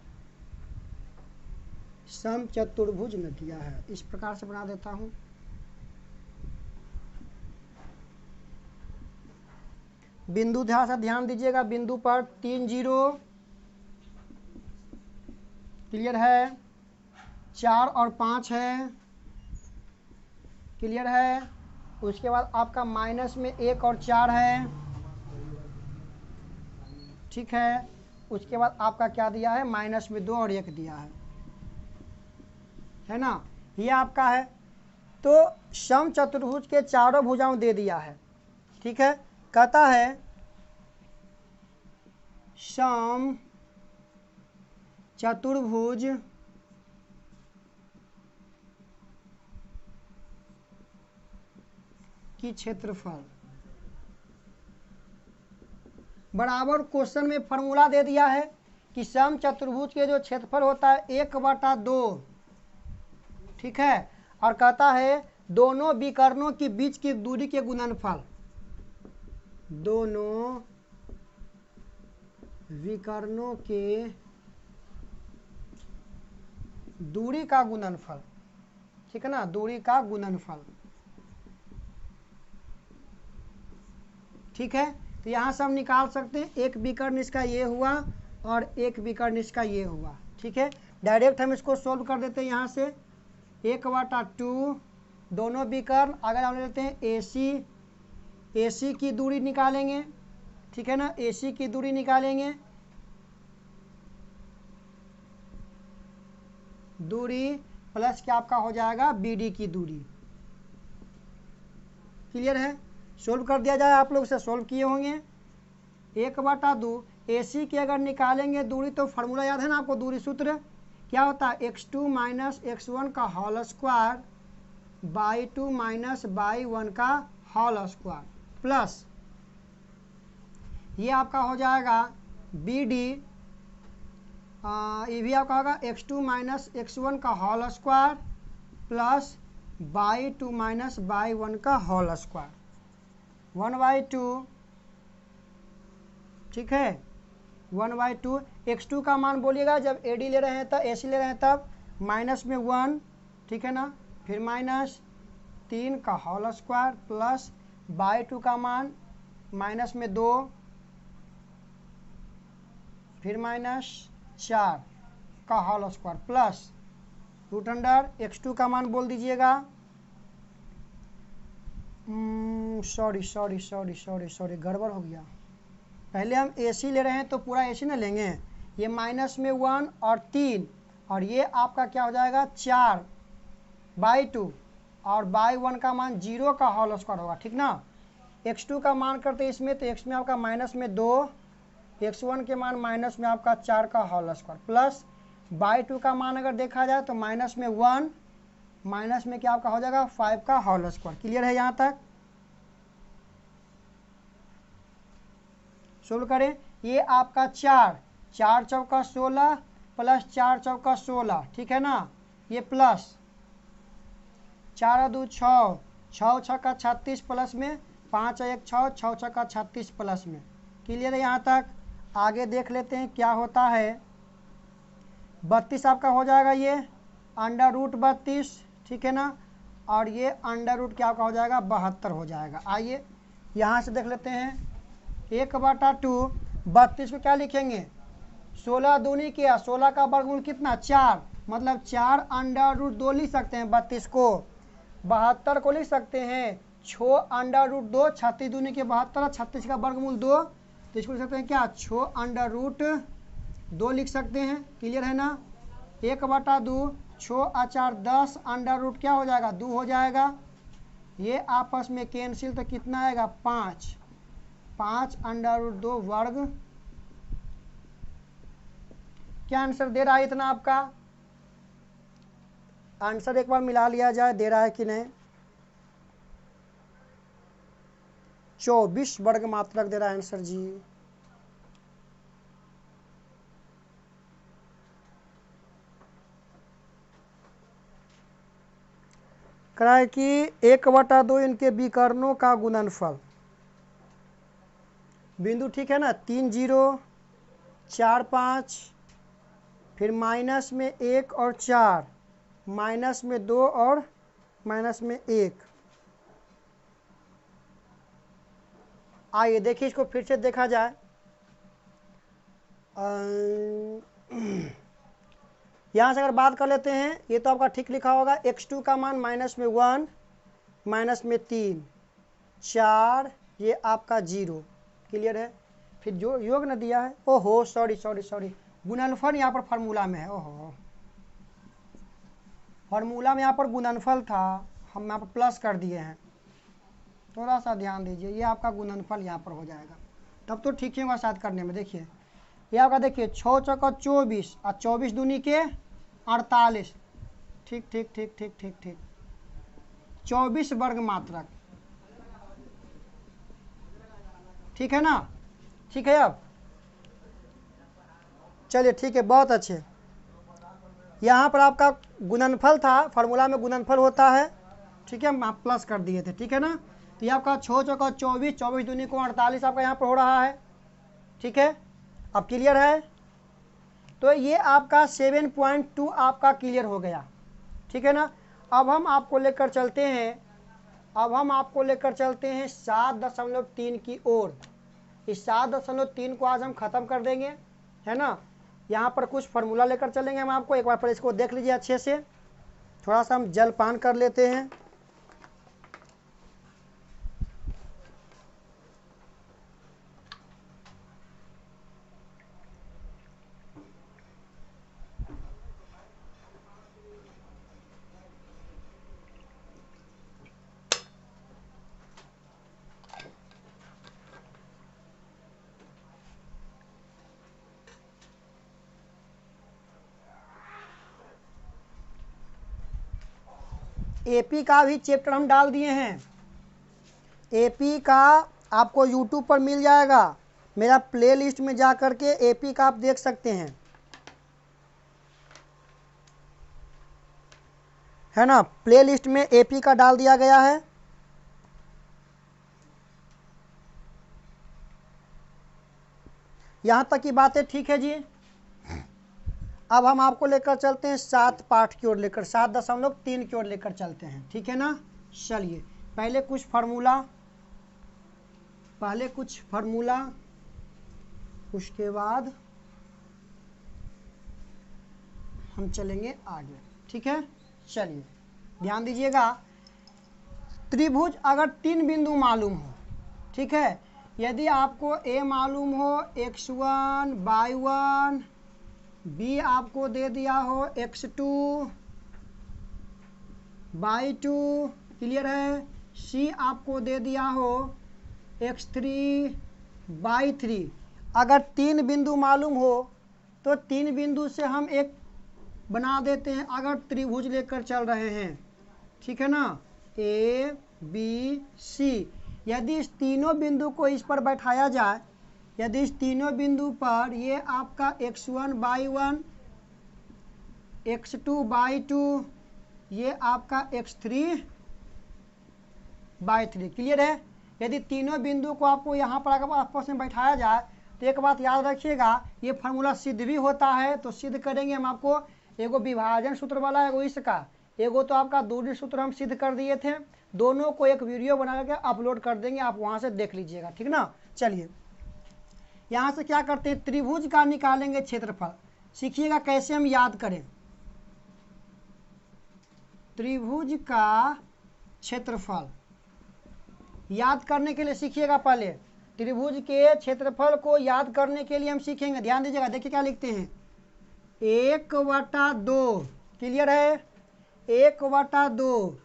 समचतुर्भुज में दिया है, इस प्रकार से बना देता हूं। बिंदु ध्यान दीजिएगा, बिंदु पर 3 0, क्लियर है। 4 और 5 है, क्लियर है। उसके बाद आपका माइनस में 1 और 4 है, ठीक है। उसके बाद आपका क्या दिया है, माइनस में 2 और 1 दिया है ना। ये आपका है। तो समचतुर्भुज के चारों भुजाओं दे दिया है, ठीक है। कहता है सम चतुर्भुज की क्षेत्रफल बराबर। क्वेश्चन में फॉर्मूला दे दिया है कि सम चतुर्भुज के जो क्षेत्रफल होता है 1/2, ठीक है। और कहता है दोनों विकर्णों के बीच की दूरी के गुणनफल, दोनों विकर्णों के दूरी का गुणनफल, ठीक है ना, दूरी का गुणनफल, ठीक है। तो यहाँ से हम निकाल सकते हैं, एक विकर्ण इसका ये हुआ और एक विकर्ण इसका ये हुआ, ठीक है। डायरेक्ट हम इसको सोल्व कर देते हैं। यहाँ से 1/2 दोनों विकर्ण, अगर हम लेते हैं AC की दूरी निकालेंगे, ठीक है ना। AC की दूरी निकालेंगे, दूरी प्लस क्या आपका हो जाएगा BD की दूरी, क्लियर है। सोल्व कर दिया जाए, आप लोग से सोल्व किए होंगे। 1/2 AC की अगर निकालेंगे दूरी, तो फार्मूला याद है ना आपको, दूरी सूत्र क्या होता है, x2 माइनस x1 का whole square y 2 minus y 1 का होल स्क्वायर, प्लस ये आपका हो जाएगा BD, ये भी आपका होगा x2 माइनस x1 का whole square plus y 2 minus y 1 का होल स्क्वायर, 1/2, ठीक है। 1/2 x2 का मान बोलिएगा, जब AD ले रहे हैं तब, AC ले रहे हैं तब, माइनस में 1, ठीक है ना, फिर माइनस 3 का होल स्क्वायर प्लस बाई 2 का मान माइनस में 2, फिर माइनस 4 का whole square plus root under x2 का मान बोल दीजिएगा, सॉरी गड़बड़ हो गया। पहले हम AC ले रहे हैं तो पूरा AC ना लेंगे, ये माइनस में 1 और 3, और ये आपका क्या हो जाएगा 4/2, और बाई 1 का मान 0 का होल स्क्वायर होगा, ठीक ना। x2 का मान करते इसमें, तो x में आपका माइनस में 2, x1 के मान माइनस में आपका 4 का होल स्क्वायर प्लस बाई 2 का मान अगर देखा जाए तो माइनस में 1, माइनस में क्या आपका हो जाएगा 5 का होल स्क्वायर। क्लियर है यहाँ तक? सोल्व करें। ये आपका 4 चौका 16 प्लस 4 चौका 16, ठीक है ना, ये प्लस 4 2 6, 6 छक्का 36 प्लस में 5 1 6, 6 छक्का 36 प्लस में। क्लियर है यहाँ तक? आगे देख लेते हैं क्या होता है। 32 आपका हो जाएगा ये अंडर रूट 32, ठीक है ना, और ये अंडर रूट क्या आपका हो जाएगा 72 हो जाएगा। आइए यहाँ से देख लेते हैं 1/2। 32 को क्या लिखेंगे 16 दूनी किया, 16 का वर्गमूल कितना 4, मतलब 4 अंडर रूट 2 लिख सकते हैं 32 को। 72 को लिख सकते हैं 6 अंडर रूट 2, 36 दूनी के 72, 36 का वर्गमूल 2, तो इसको लिख सकते हैं क्या 6 अंडर रूट 2 लिख सकते हैं। क्लियर है ना? 1/2, 6 और 4 10 अंडर रूट क्या हो जाएगा 2 हो जाएगा। ये आपस में कैंसिल तो कितना आएगा 5 अंडर रूट 2 वर्ग। क्या आंसर दे रहा है इतना? आपका आंसर एक बार मिला लिया जाए, दे रहा है कि नहीं। 24 वर्ग मात्रक दे रहा है आंसर जी। कह है कि 1/2 इनके विकर्णों का गुणनफल। बिंदु ठीक है ना, 3 0 4 5, फिर माइनस में 1 और 4, माइनस में 2 और माइनस में 1। आइए देखिए इसको फिर से देखा जाए। यहाँ से अगर बात कर लेते हैं, ये तो आपका ठीक लिखा होगा। x2 का मान माइनस में 1, माइनस में 3, 4, ये आपका 0। क्लियर है? फिर जो योग न दिया है, ओहो सॉरी, गुणनफल यहाँ पर फार्मूला में है। ओहो, फार्मूला में यहाँ पर गुणनफल था, हम यहाँ पर प्लस कर दिए हैं। थोड़ा सा ध्यान दीजिए, ये आपका गुणनफल यहाँ पर हो जाएगा, तब तो ठीक ही होगा शायद करने में। देखिए ये आपका, देखिए 6 चौका 24 और 24 दूनी के 48, ठीक। 24 वर्ग मात्रक, ठीक है ना? ठीक है। अब चलिए ठीक है, बहुत अच्छे। यहाँ पर आपका गुणनफल था, फार्मूला में गुणनफल होता है, ठीक है, हम आप प्लस कर दिए थे, ठीक है ना। तो ये आपका 6 चौका 24, 24 दूनी को 48 आपका यहाँ पर हो रहा है, ठीक है। अब क्लियर है? तो ये आपका 7.2 आपका क्लियर हो गया, ठीक है ना। अब हम आपको लेकर चलते हैं 7.3 की ओर। इस 7.3 को आज हम ख़त्म कर देंगे, है ना। यहाँ पर कुछ फार्मूला लेकर चलेंगे हम आपको, एक बार पर इसको देख लीजिए अच्छे से। थोड़ा सा हम जलपान कर लेते हैं। एपी का भी चैप्टर हम डाल दिए हैं। एपी का आपको यूट्यूब पर मिल जाएगा, मेरा प्लेलिस्ट में जा कर के एपी का आप देख सकते हैं, है ना। प्लेलिस्ट में एपी का डाल दिया गया है। यहाँ तक की बातें ठीक है जी। अब हम आपको लेकर चलते हैं 7 पाठ की ओर, लेकर 7.3 की ओर लेकर चलते हैं, ठीक है ना। चलिए पहले कुछ फार्मूला, उसके बाद हम चलेंगे आगे, ठीक है। चलिए ध्यान दीजिएगा। त्रिभुज अगर 3 बिंदु मालूम हो, ठीक है, यदि आपको ए मालूम हो x1 y1, बी आपको दे दिया हो x2 y2, क्लियर है, सी आपको दे दिया हो x3 y3। अगर 3 बिंदु मालूम हो तो 3 बिंदु से हम एक बना देते हैं, अगर त्रिभुज लेकर चल रहे हैं ठीक है ना, ए बी सी। यदि इस तीनों बिंदु को इस पर बैठाया जाए, यदि इस तीनों बिंदु पर ये आपका x1/1, x2/2, ये आपका x3/3, क्लियर है। यदि तीनों बिंदु को आपको यहाँ पर अगर आपस में बैठाया जाए तो एक बात याद रखिएगा, ये फार्मूला सिद्ध भी होता है। तो सिद्ध करेंगे हम आपको, एगो विभाजन सूत्र वाला, एगो इसका, एगो तो आपका दूरी सूत्र हम सिद्ध कर दिए थे। दोनों को एक वीडियो बना करके अपलोड कर देंगे, आप वहाँ से देख लीजिएगा, ठीक ना। चलिए यहाँ से क्या करते हैं, त्रिभुज का निकालेंगे क्षेत्रफल। सीखिएगा कैसे हम याद करें। त्रिभुज का क्षेत्रफल याद करने के लिए सीखिएगा। पहले त्रिभुज के क्षेत्रफल को याद करने के लिए हम सीखेंगे। ध्यान दीजिएगा, देखिए क्या लिखते हैं, 1/2, क्लियर है, 1/2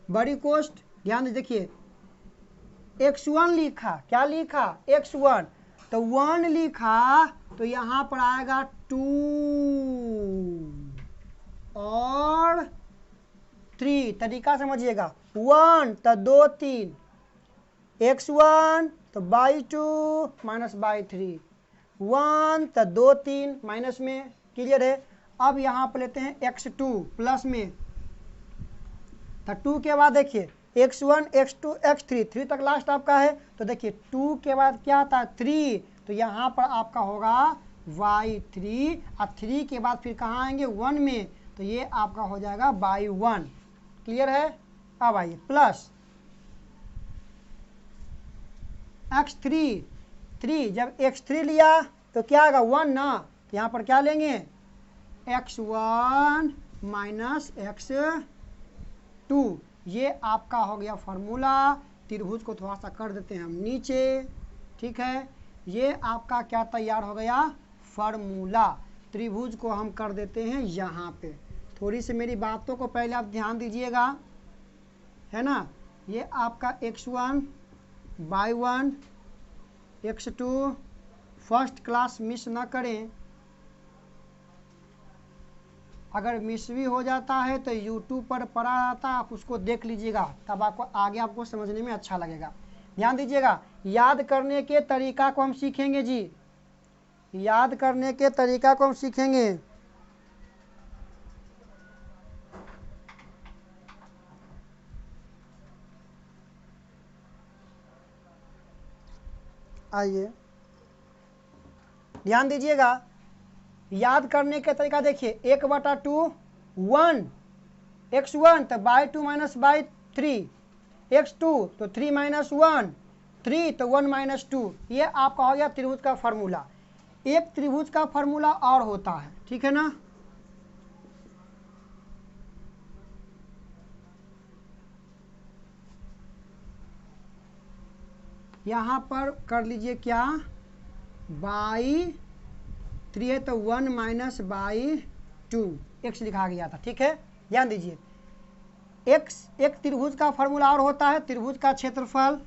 बड़ी कोष्ठ। ध्यान दीजिए, देखिए x1 लिखा, क्या लिखा, x1, तो 1 लिखा तो यहाँ पर आएगा 2 और 3। तरीका समझिएगा, 1 तो 2 3, x1 तो /2 -/3, 1 तो 2 3 माइनस में, क्लियर है। अब यहाँ पर लेते हैं x2 प्लस में, तो 2 के बाद देखिए x1 x2 x3, 3 तक लास्ट आपका है। तो देखिए 2 के बाद क्या आता है, 3, तो यहाँ पर आपका होगा y3, और 3 के बाद फिर कहाँ आएंगे, 1 में, तो ये आपका हो जाएगा y1, क्लियर है। अब आइए प्लस x3, 3, जब x3 लिया तो क्या आएगा, 1 ना, यहाँ पर क्या लेंगे, x1 -x2, ये आपका हो गया फार्मूला। त्रिभुज को थोड़ा सा कर देते हैं हम नीचे, ठीक है। ये आपका क्या तैयार हो गया, फार्मूला। त्रिभुज को हम कर देते हैं यहाँ पे। थोड़ी सी मेरी बातों को पहले आप ध्यान दीजिएगा, है ना। ये आपका x1/1, x2, first class miss ना करें। अगर मिस भी हो जाता है तो यूट्यूब पर पड़ा रहता है, आप उसको देख लीजिएगा, तब आपको आगे आपको समझने में अच्छा लगेगा। ध्यान दीजिएगा, याद करने के तरीका को हम सीखेंगे जी, याद करने के तरीका को हम सीखेंगे। आइए ध्यान दीजिएगा, याद करने के तरीका देखिए, 1/2 1, x1 तो /2 -/3, x2 तो 3 - 1, 3 तो 1 - 2। ये आपका हो गया त्रिभुज का फार्मूला। एक त्रिभुज का फार्मूला और होता है, ठीक है ना। यहाँ पर कर लीजिए क्या, y3 है तो 1 - /2 x लिखा गया था, ठीक है। ध्यान दीजिए, एक त्रिभुज का फार्मूला और होता है, त्रिभुज का क्षेत्रफल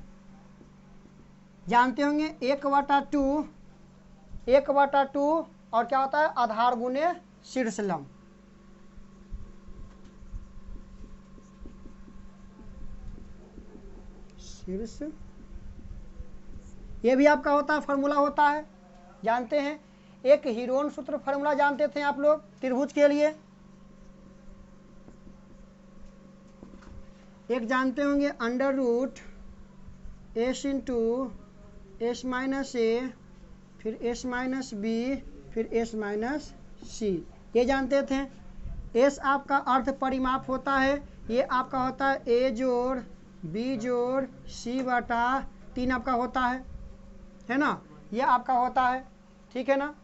जानते होंगे, 1/2, 1/2, और क्या होता है, आधार गुने शीर्ष लंब। शीर्ष, ये भी आपका होता है, फार्मूला होता है, जानते हैं। एक हीरोन सूत्र फार्मूला जानते थे आप लोग त्रिभुज के लिए, एक जानते होंगे √s × s - a, फिर s - b, फिर s - c, ये जानते थे। s आपका अर्ध परिमाप होता है, ये आपका होता है a जोड़ b जोड़ c/3 आपका होता है ना, ये आपका होता है, ठीक है ना।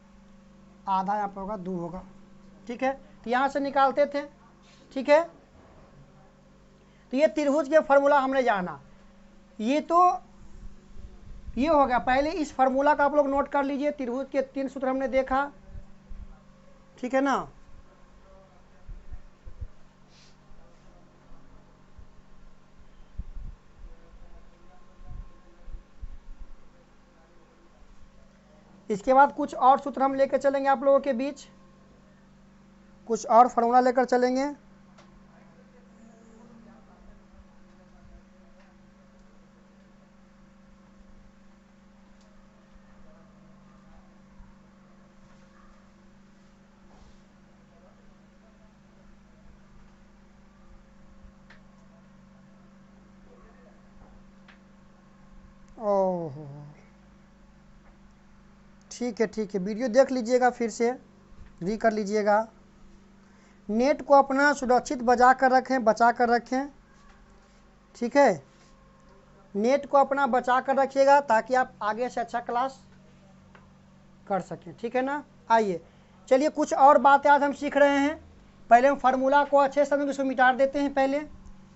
आधा यहाँ पर होगा, 2 होगा, ठीक है। तो यहाँ से निकालते थे, ठीक है। तो ये त्रिभुज के फार्मूला हमने जाना। ये तो ये हो गया, पहले इस फार्मूला का आप लोग नोट कर लीजिए। त्रिभुज के 3 सूत्र हमने देखा, ठीक है ना। इसके बाद कुछ और सूत्र हम लेकर चलेंगे आप लोगों के बीच, कुछ और फार्मूला लेकर चलेंगे। ठीक है, वीडियो देख लीजिएगा, फिर से री कर लीजिएगा। नेट को अपना सुरक्षित बचा कर रखें, ठीक है। नेट को अपना बचा कर रखिएगा ताकि आप आगे से अच्छा क्लास कर सकें, ठीक है ना। आइए चलिए कुछ और बातें आज हम सीख रहे हैं। पहले हम फार्मूला को अच्छे से इसको मिटा देते हैं पहले,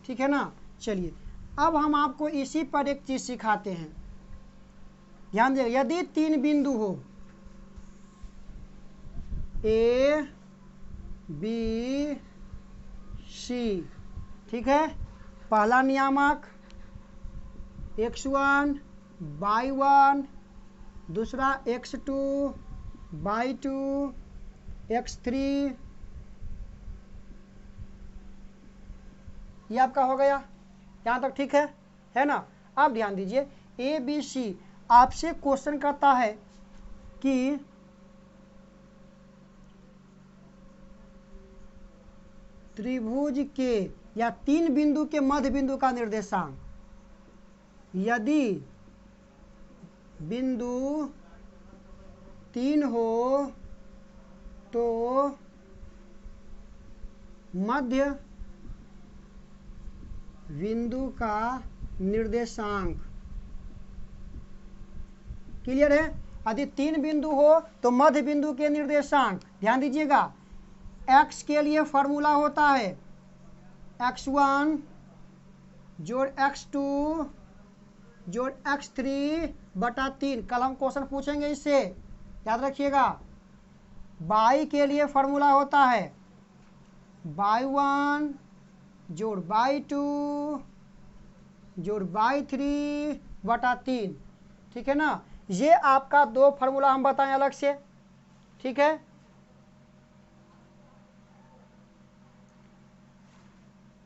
ठीक है ना। चलिए अब हम आपको इसी पर एक चीज़ सिखाते हैं, ध्यान दीजिएगा। यदि 3 बिंदु हो A B C, ठीक है, पहला नियामक x1 y1, दूसरा x2 y2 x3, ये आपका हो गया, यहाँ तक ठीक है ना। अब ध्यान दीजिए, ABC आपसे क्वेश्चन करता है कि त्रिभुज के या 3 बिंदु के मध्य बिंदु का निर्देशांक। यदि बिंदु 3 हो तो मध्य बिंदु का निर्देशांक। क्लियर है। यदि 3 बिंदु हो तो मध्य बिंदु के निर्देशांक, ध्यान दीजिएगा, x के लिए फॉर्मूला होता है x1 जोड़ x2 जोड़ x3 बटा 3। कल हम क्वेश्चन पूछेंगे इससे, याद रखिएगा। y के लिए फॉर्मूला होता है y1 जोड़ y2 जोड़ y3 बटा 3, ठीक है ना। ये आपका 2 फार्मूला हम बताएं अलग से, ठीक है।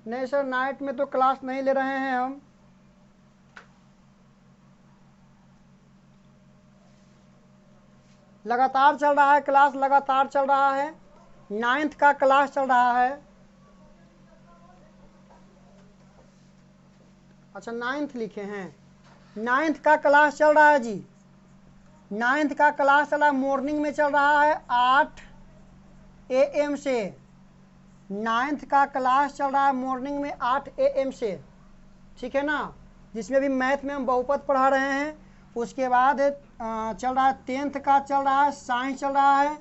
नहीं सर, नाइट में तो क्लास नहीं ले रहे हैं हम। लगातार चल रहा है क्लास, लगातार चल रहा है। 9th का क्लास चल रहा है। अच्छा 9th लिखे हैं, 9th का क्लास चल रहा है जी। 9th का क्लास चल रहा है, मॉर्निंग में चल रहा है 8 AM से। 9th का क्लास चल रहा है मॉर्निंग में 8 AM से, ठीक है ना। जिसमें भी मैथ में हम बहुपद पढ़ा रहे हैं। उसके बाद चल रहा है 10th का, चल रहा है साइंस चल रहा है।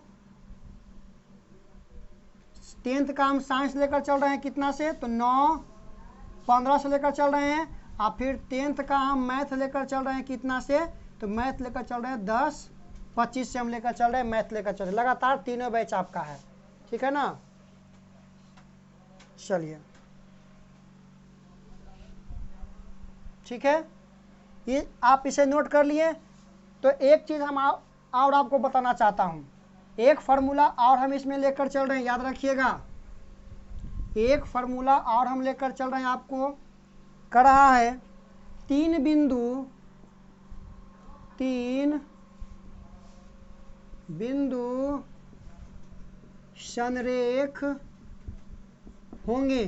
10th का हम साइंस लेकर चल रहे हैं कितना से, तो 9-15 से लेकर चल रहे हैं। और फिर 10th का हम मैथ लेकर चल रहे हैं कितना से, तो मैथ लेकर चल रहे हैं 10-25 से हम लेकर चल रहे हैं, मैथ लेकर चल रहे हैं। लगातार तीनों बैच आपका है, ठीक है ना। चलिए ठीक है, ये आप इसे नोट कर लिए। तो एक चीज़ हम और आपको बताना चाहता हूँ, एक फार्मूला और हम इसमें लेकर चल रहे हैं, याद रखिएगा। एक फार्मूला और हम लेकर चल रहे हैं, आपको कर रहा है 3 बिंदु संरेख होंगे।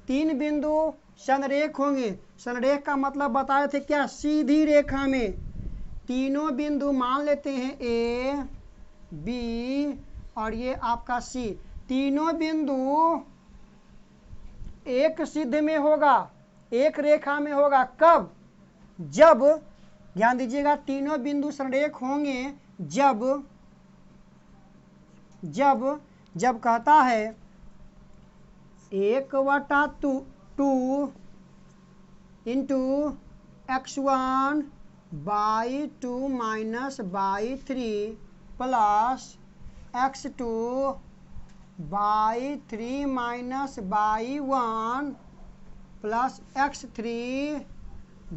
3 बिंदु संरेख होंगे। संरेख का मतलब बताए थे क्या, सीधी रेखा में। तीनों बिंदु मान लेते हैं A, B और ये आपका C। तीनों बिंदु एक सिद्ध में होगा, एक रेखा में होगा। कब? जब, ध्यान दीजिएगा, तीनों बिंदु संरेख होंगे जब कहता है 1/2 into x1 by 2 minus by 3 plus x2 by 3 minus y 1 plus x3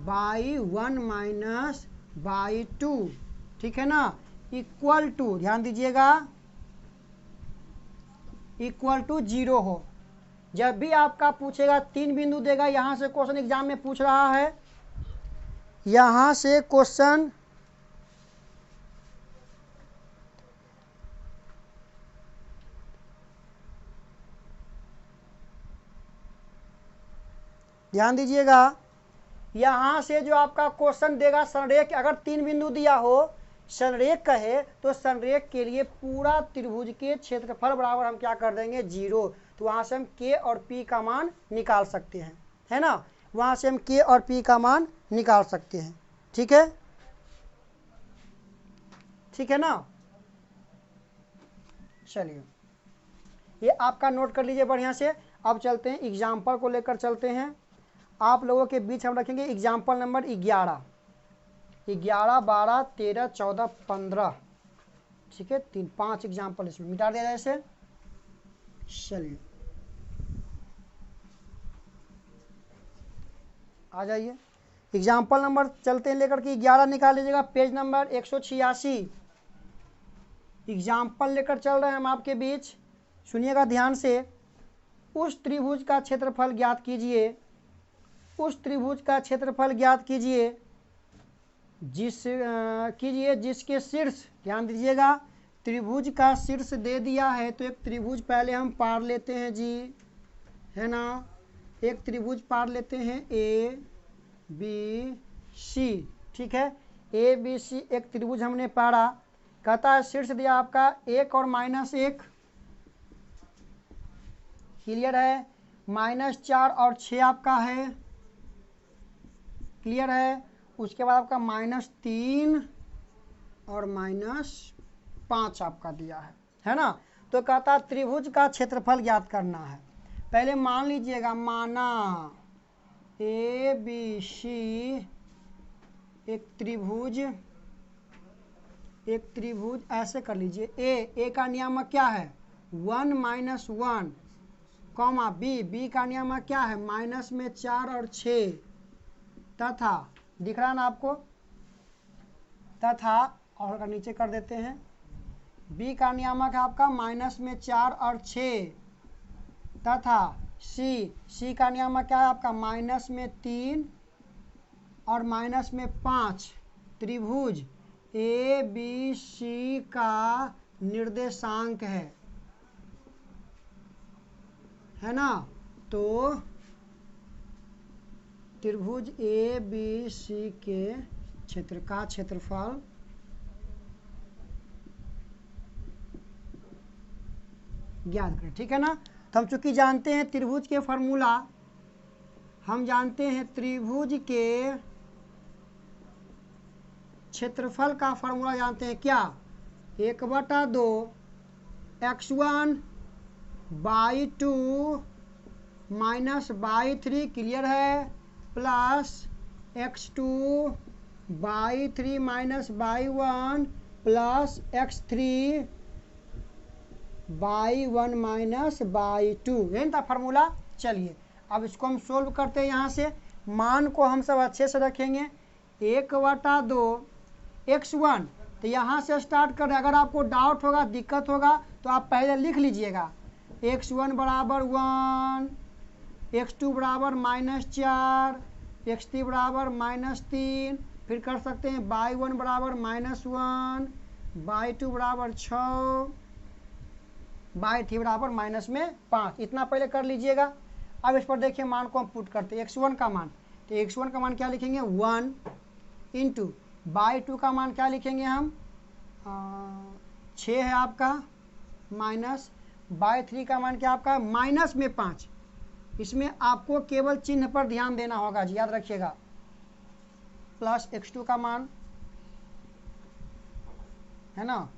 by 1 minus by 2, ठीक है ना। इक्वल टू, ध्यान दीजिएगा, इक्वल टू 0 हो। जब भी आपका पूछेगा 3 बिंदु देगा, यहाँ से क्वेश्चन एग्जाम में पूछ रहा है, यहाँ से क्वेश्चन ध्यान दीजिएगा, यहाँ से जो आपका क्वेश्चन देगा संरेख, अगर 3 बिंदु दिया हो, संरेख कहे तो संरेख के लिए पूरा त्रिभुज के क्षेत्रफल बराबर हम क्या कर देंगे 0। तो वहाँ से हम k और p का मान निकाल सकते हैं, है ना। वहाँ से हम k और p का मान निकाल सकते हैं। ठीक है, ठीक है ना। चलिए ये आपका नोट कर लीजिए बढ़िया से। अब चलते हैं एग्जाम्पल को लेकर चलते हैं। आप लोगों के बीच हम रखेंगे एग्जाम्पल नंबर 11, 11, 12, 13, 14, 15। ठीक है, 5 एग्जाम्पल इसमें मिटा दिया जाए इसे। चलिए आ जाइए, एग्जाम्पल नंबर चलते हैं लेकर के 11 निकाल लीजिएगा, पेज नंबर 186। एग्जाम्पल लेकर चल रहे हैं हम आपके बीच, सुनिएगा ध्यान से। उस त्रिभुज का क्षेत्रफल ज्ञात कीजिए, उस त्रिभुज का क्षेत्रफल ज्ञात कीजिए जिसके शीर्ष, ध्यान दीजिएगा, त्रिभुज का शीर्ष दे दिया है। तो एक त्रिभुज पहले हम पार लेते हैं जी, है ना। एक त्रिभुज पार लेते हैं ए बी सी। ठीक है, ए बी सी एक त्रिभुज हमने पारा। कहता है शीर्ष दिया आपका 1 और -1, क्लियर है। -4 और 6 आपका है, क्लियर है। उसके बाद आपका -3 और -5 आपका दिया है ना। तो कहता त्रिभुज का क्षेत्रफल ज्ञात करना है। पहले मान लीजिएगा, माना ए बी सी एक त्रिभुज ऐसे कर लीजिए। ए का नियामक क्या है 1 - 1, कॉमा बी का नियामक क्या है -4 और 6, तथा दिख रहा है ना आपको, तथा और अगर नीचे कर देते हैं, बी का नियामक है आपका -4 और 6, तथा सी का नियामक क्या है आपका -3 और -5। त्रिभुज ए बी सी का निर्देशांक है ना। तो त्रिभुज ए बी सी के क्षेत्रफल ज्ञात करें। ठीक है ना। तो हम चूंकि जानते हैं त्रिभुज के फॉर्मूला, हम जानते हैं त्रिभुज के क्षेत्रफल का फॉर्मूला जानते हैं क्या, 1/2 x1 / 2 -/3, क्लियर है, प्लस x2 / 3 -/1 प्लस x3 / 1 -/2, यही था फार्मूला। चलिए अब इसको हम सोल्व करते हैं। यहाँ से मान को हम सब अच्छे से रखेंगे। 1/2 x1, तो यहाँ से स्टार्ट कर रहे हैं। अगर आपको डाउट होगा, दिक्कत होगा, तो आप पहले लिख लीजिएगा। x1 बराबर 1, x2 बराबर -4, x3 बराबर -3, फिर कर सकते हैं y1 बराबर -1, y2 बराबर 6, y3 बराबर -5। इतना पहले कर लीजिएगा। अब इस पर देखिए मान को हम पुट करते हैं। x1 का मान, तो x1 का मान क्या लिखेंगे 1 इंटू y2 का मान क्या लिखेंगे हम 6 है आपका, माइनस y3 का मान क्या आपका -5। इसमें आपको केवल चिन्ह पर ध्यान देना होगा जी, याद रखिएगा। प्लस x2 का मान, है ना,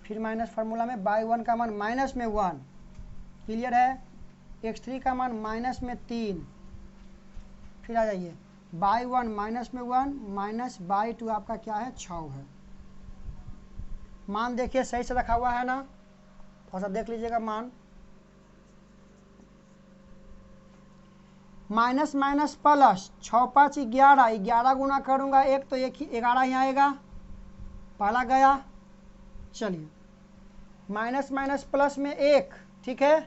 फिर माइनस फार्मूला में y1 का मान -1, क्लियर है। x3 का मान -3, फिर आ जाइए y1 -1 माइनस y2 आपका क्या है 6 है। मान देखिए सही से रखा हुआ है ना, थोड़ा सा देख लीजिएगा मान। माइनस माइनस प्लस, 6 5 11, 11 गुना करूंगा 1 तो 11 ही आएगा, पहला गया। चलिए माइनस माइनस प्लस में 1, ठीक है,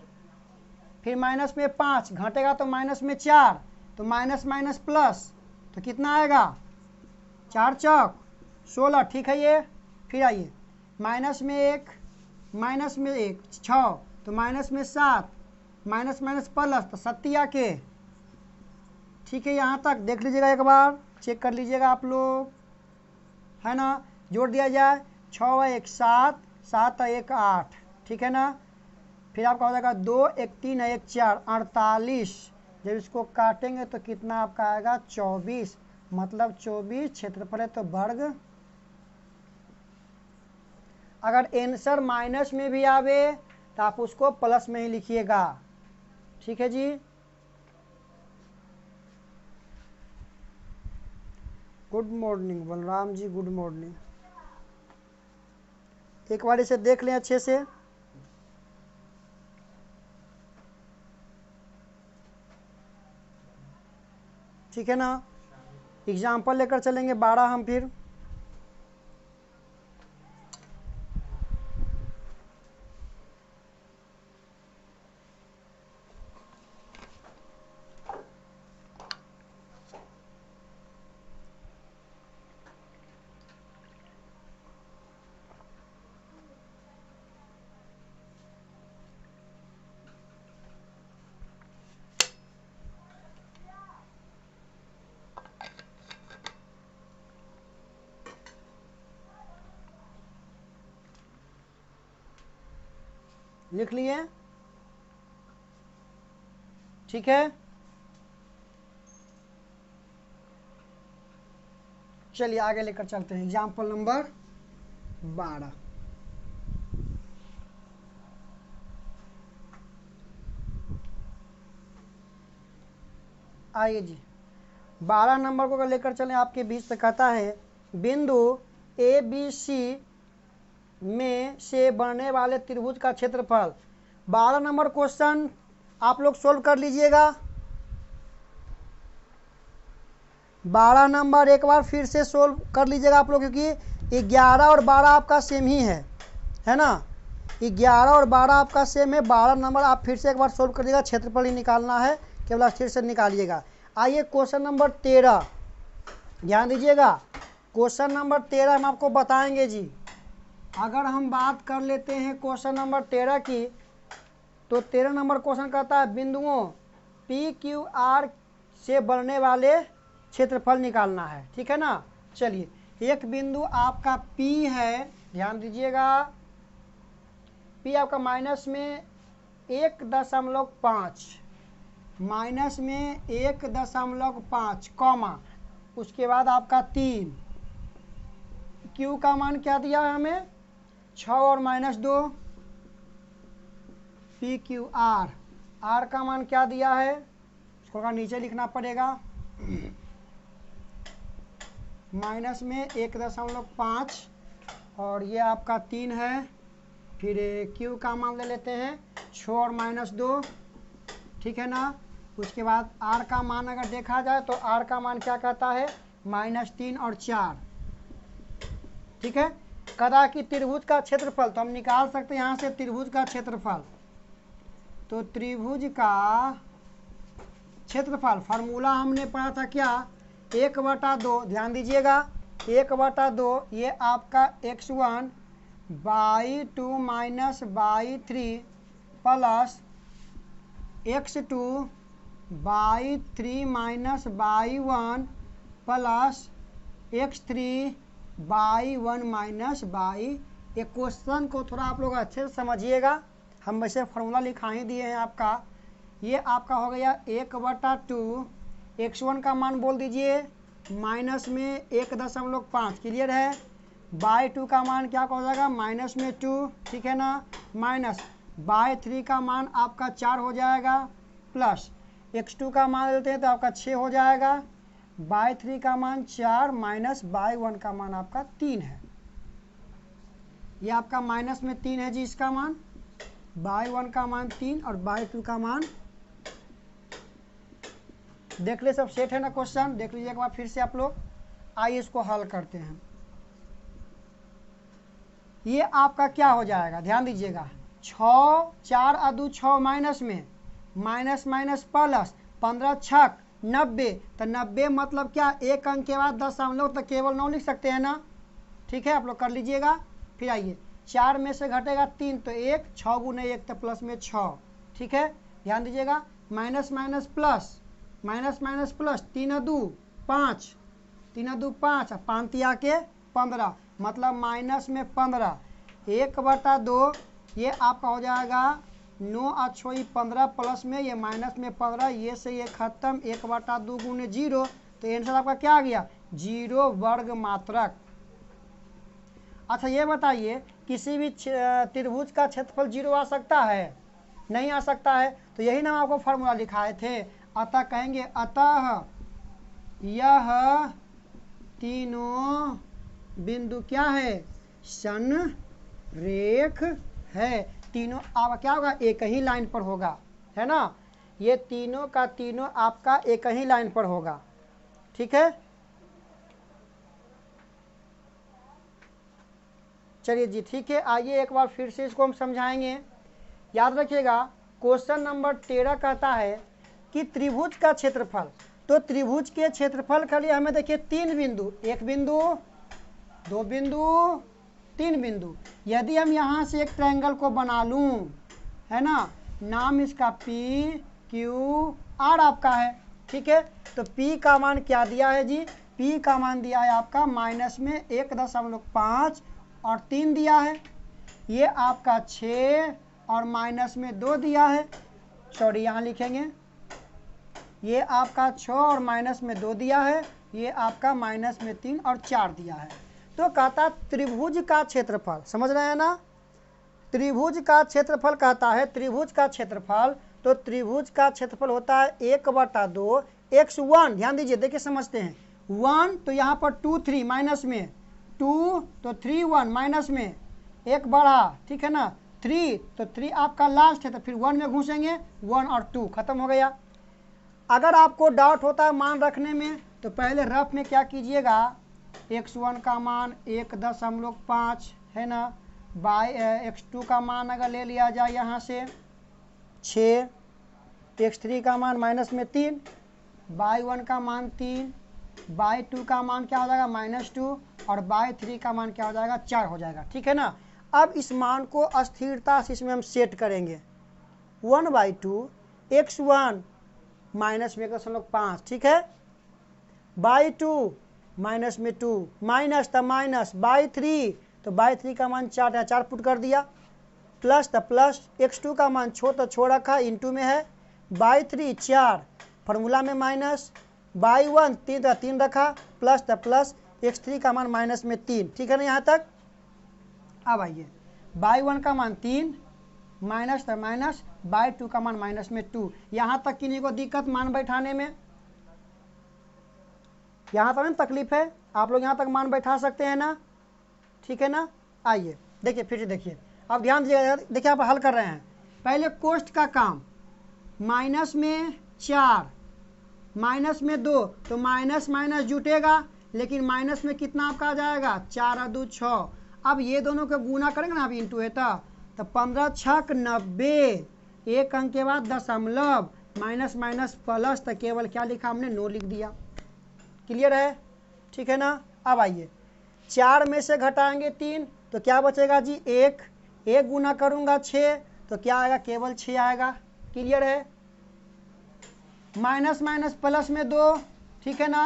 फिर माइनस में 5, घटेगा तो माइनस में 4, तो माइनस माइनस प्लस तो कितना आएगा 4 चौक 16, ठीक है ये। फिर आइए माइनस में 1, माइनस में 1 6, तो माइनस में 7, माइनस माइनस प्लस तो 7 के, ठीक है। यहाँ तक देख लीजिएगा एक बार। चेक कर लीजिएगा आप लोग, है ना। जोड़ दिया जाए, 6 और 1 7, 7 और 1 8, ठीक है ना। फिर आपका हो जाएगा 2 1 3 और 1 4, 48। जब इसको काटेंगे तो कितना आपका आएगा 24, मतलब 24 क्षेत्रफल है तो वर्ग। अगर आंसर माइनस में भी आवे तो आप उसको प्लस में ही लिखिएगा, ठीक है जी। Good morning Balram ji, good morning. एक बार इसे देख लें अच्छे से। ठीक है ना। एग्जाम्पल लेकर चलेंगे 12 हम फिर। लिख लिए, ठीक है। चलिए आगे लेकर चलते हैं। Example number 12। आइए जी, 12 नंबर को लेकर चलें। आपके बीच से कहता है बिंदु ए बी सी में से बनने वाले त्रिभुज का क्षेत्रफल। 12 नंबर क्वेश्चन आप लोग सोल्व कर लीजिएगा। 12 नंबर एक बार फिर से सोल्व कर लीजिएगा आप लोग, क्योंकि 11 और 12 आपका सेम ही है ना। 11 और 12 आपका सेम है। 12 नंबर आप फिर से एक बार सोल्व करिएगा, क्षेत्रफल ही निकालना है, केवल स्थिर से निकालिएगा। आइए क्वेश्चन नंबर 13, ध्यान दीजिएगा। क्वेश्चन नंबर 13 हम आपको बताएंगे जी। अगर हम बात कर लेते हैं क्वेश्चन नंबर 13 की, तो 13 नंबर क्वेश्चन कहता है बिंदुओं पी क्यू आर से बनने वाले क्षेत्रफल निकालना है, ठीक है ना। चलिए, एक बिंदु आपका P है, ध्यान दीजिएगा। P आपका माइनस में 1.5, माइनस में 1.5 कॉमा, उसके बाद आपका 3। Q का मान क्या दिया है हमें, 6 और -2। पी क्यू आर, आर का मान क्या दिया है, उसको नीचे लिखना पड़ेगा। माइनस में 1.5 और ये आपका 3 है। फिर Q का मान ले लेते हैं 6 और -2, ठीक है ना। उसके बाद R का मान अगर देखा जाए तो R का मान क्या कहता है, -3 और 4, ठीक है। कदा कि त्रिभुज का क्षेत्रफल, तो हम निकाल सकते हैं यहाँ से त्रिभुज का क्षेत्रफल। तो त्रिभुज का क्षेत्रफल फार्मूला हमने पढ़ा था क्या, 1/2, ध्यान दीजिएगा। 1/2 ये आपका x1 /2 -/3 plus x2 /3 -/1 plus x3 /1 -/। ये क्वेश्चन को थोड़ा आप लोग अच्छे से समझिएगा। हम वैसे फार्मूला लिखा ही दिए हैं आपका। ये आपका हो गया 1/2, x1 का मान बोल दीजिए माइनस में 1.5, क्लियर है। /2 का मान क्या हो जाएगा, माइनस में 2, ठीक है ना। माइनस /3 का मान आपका 4 हो जाएगा, प्लस x2 का मान लेते हैं तो आपका 6 हो जाएगा। /3 का मान 4 माइनस /1 का मान आपका 3 है। ये आपका माइनस में 3 है जी, इसका मान /1 का मान 3 और /2 का मान, देख ले सब सेट है ना। क्वेश्चन देख लीजिए एक बार फिर से आप लोग। आइए इसको हल करते हैं। ये आपका क्या हो जाएगा, ध्यान दीजिएगा। 6 4 और 2 6 माइनस में माइनस माइनस प्लस 15 6 90, तो 90 मतलब क्या, एक अंक के बाद 10 हम लोग तो केवल 9 लिख सकते हैं ना, ठीक है। आप लोग कर लीजिएगा। फिर आइए 4 में से घटेगा 3 तो 1, 6 गुने 1 तो प्लस में 6, ठीक है। ध्यान दीजिएगा, minus minus plus, minus minus plus, 3 और 2 5, 3 2 5, 5 तिया के 15, मतलब माइनस में 15, 1/2 ये आपका हो जाएगा 9 अच्छोई 15 प्लस में ये माइनस में 15, ये से ये खत्म, 1/2 गुने 0, तो आंसर आपका क्या आ गया 0 वर्ग मात्रक। अच्छा ये बताइए किसी भी त्रिभुज का क्षेत्रफल 0 आ सकता है? नहीं आ सकता है, तो यही ना आपको फार्मूला लिखाए थे। अतः कहेंगे अतः यह तीनों बिंदु क्या है संरेख है। तीनों आपका क्या होगा एक ही लाइन पर होगा, है ना, ये तीनों का तीनों आपका एक ही लाइन पर होगा, ठीक है। चलिए जी ठीक है, आइए एक बार फिर से इसको हम समझाएंगे। याद रखिएगा क्वेश्चन नंबर 13 कहता है कि त्रिभुज का क्षेत्रफल, तो त्रिभुज के क्षेत्रफल के लिए हमें देखिए 3 बिंदु, 1 बिंदु, 2 बिंदु, 3 बिंदु। यदि हम यहाँ से एक ट्रायंगल को बना लूँ, है ना, नाम इसका पी क्यू आर आपका है, ठीक है। तो पी का मान क्या दिया है जी, पी का मान दिया है आपका माइनस में 1.5 और 3 दिया है, ये आपका 6 और माइनस में 2 दिया है, सॉरी यहाँ लिखेंगे, ये आपका 6 और माइनस में 2 दिया है, ये आपका माइनस में 3 और 4 दिया है। तो कहता त्रिभुज का क्षेत्रफल, समझ रहे हैं ना, त्रिभुज का क्षेत्रफल कहता है, त्रिभुज का क्षेत्रफल, तो त्रिभुज का क्षेत्रफल होता है 1/2 x1, ध्यान दीजिए, देखिए समझते हैं, 1 तो यहाँ पर 2 3 माइनस में 2 तो 3 1 माइनस में 1 बढ़ा, ठीक है ना, 3 तो 3 आपका लास्ट है, तो फिर 1 में घुसेंगे, 1 और 2 खत्म हो गया। अगर आपको डाउट होता है मान रखने में, तो पहले रफ में क्या कीजिएगा, x1 का मान 1.5 है ना, बाई x2 का मान अगर ले लिया जाए यहाँ से 6, x3 का मान माइनस में 3, बाई 1 का मान 3, बाई 2 का मान क्या हो जाएगा -2 और बाई 3 का मान क्या हो जाएगा 4 हो जाएगा, ठीक है ना। अब इस मान को अस्थिरता से इसमें हम सेट करेंगे, 1/2 x1 माइनस में 1.5, ठीक है, बाई 2 माइनस में 2 माइनस तो माइनस बाई 3, तो बाई 3 का मान 4 है, 4 पुट कर दिया, प्लस तो प्लस, x2 का मान तो छोड़ रखा इंटू में है, बाई 3 4 फार्मूला में माइनस, बाई 1 3 तो 3 रखा, प्लस तो प्लस, x3 का मान माइनस में 3, ठीक है ना यहाँ तक। अब आइए बाई 1 का मान 3 माइनस तो माइनस, बाई 2 का मान माइनस में 2, यहाँ तक किन्हीं को दिक्कत मान बैठाने में, यहाँ तक ना तकलीफ है, आप लोग यहाँ तक मान बैठा सकते हैं ना, ठीक है ना। आइए देखिए फिर से देखिए, अब ध्यान दीजिएगा, देखिए आप हल कर रहे हैं, पहले कोष्ठ का काम, माइनस में 4 माइनस में 2, तो माइनस माइनस जुटेगा, लेकिन माइनस में कितना आपका आ जाएगा 4 और 2 6, अब ये दोनों को गुना करेंगे ना, अब इंटू है तो 15 6 90, एक अंक के बाद दशमलव, माइनस माइनस प्लस, तो केवल क्या लिखा हमने 9 लिख दिया, क्लियर है, ठीक है ना। अब आइए 4 में से घटाएंगे 3, तो क्या बचेगा जी 1, 1 गुना करूंगा 6, तो क्या आएगा केवल 6 आएगा, क्लियर है। माइनस माइनस प्लस में 2, ठीक है ना,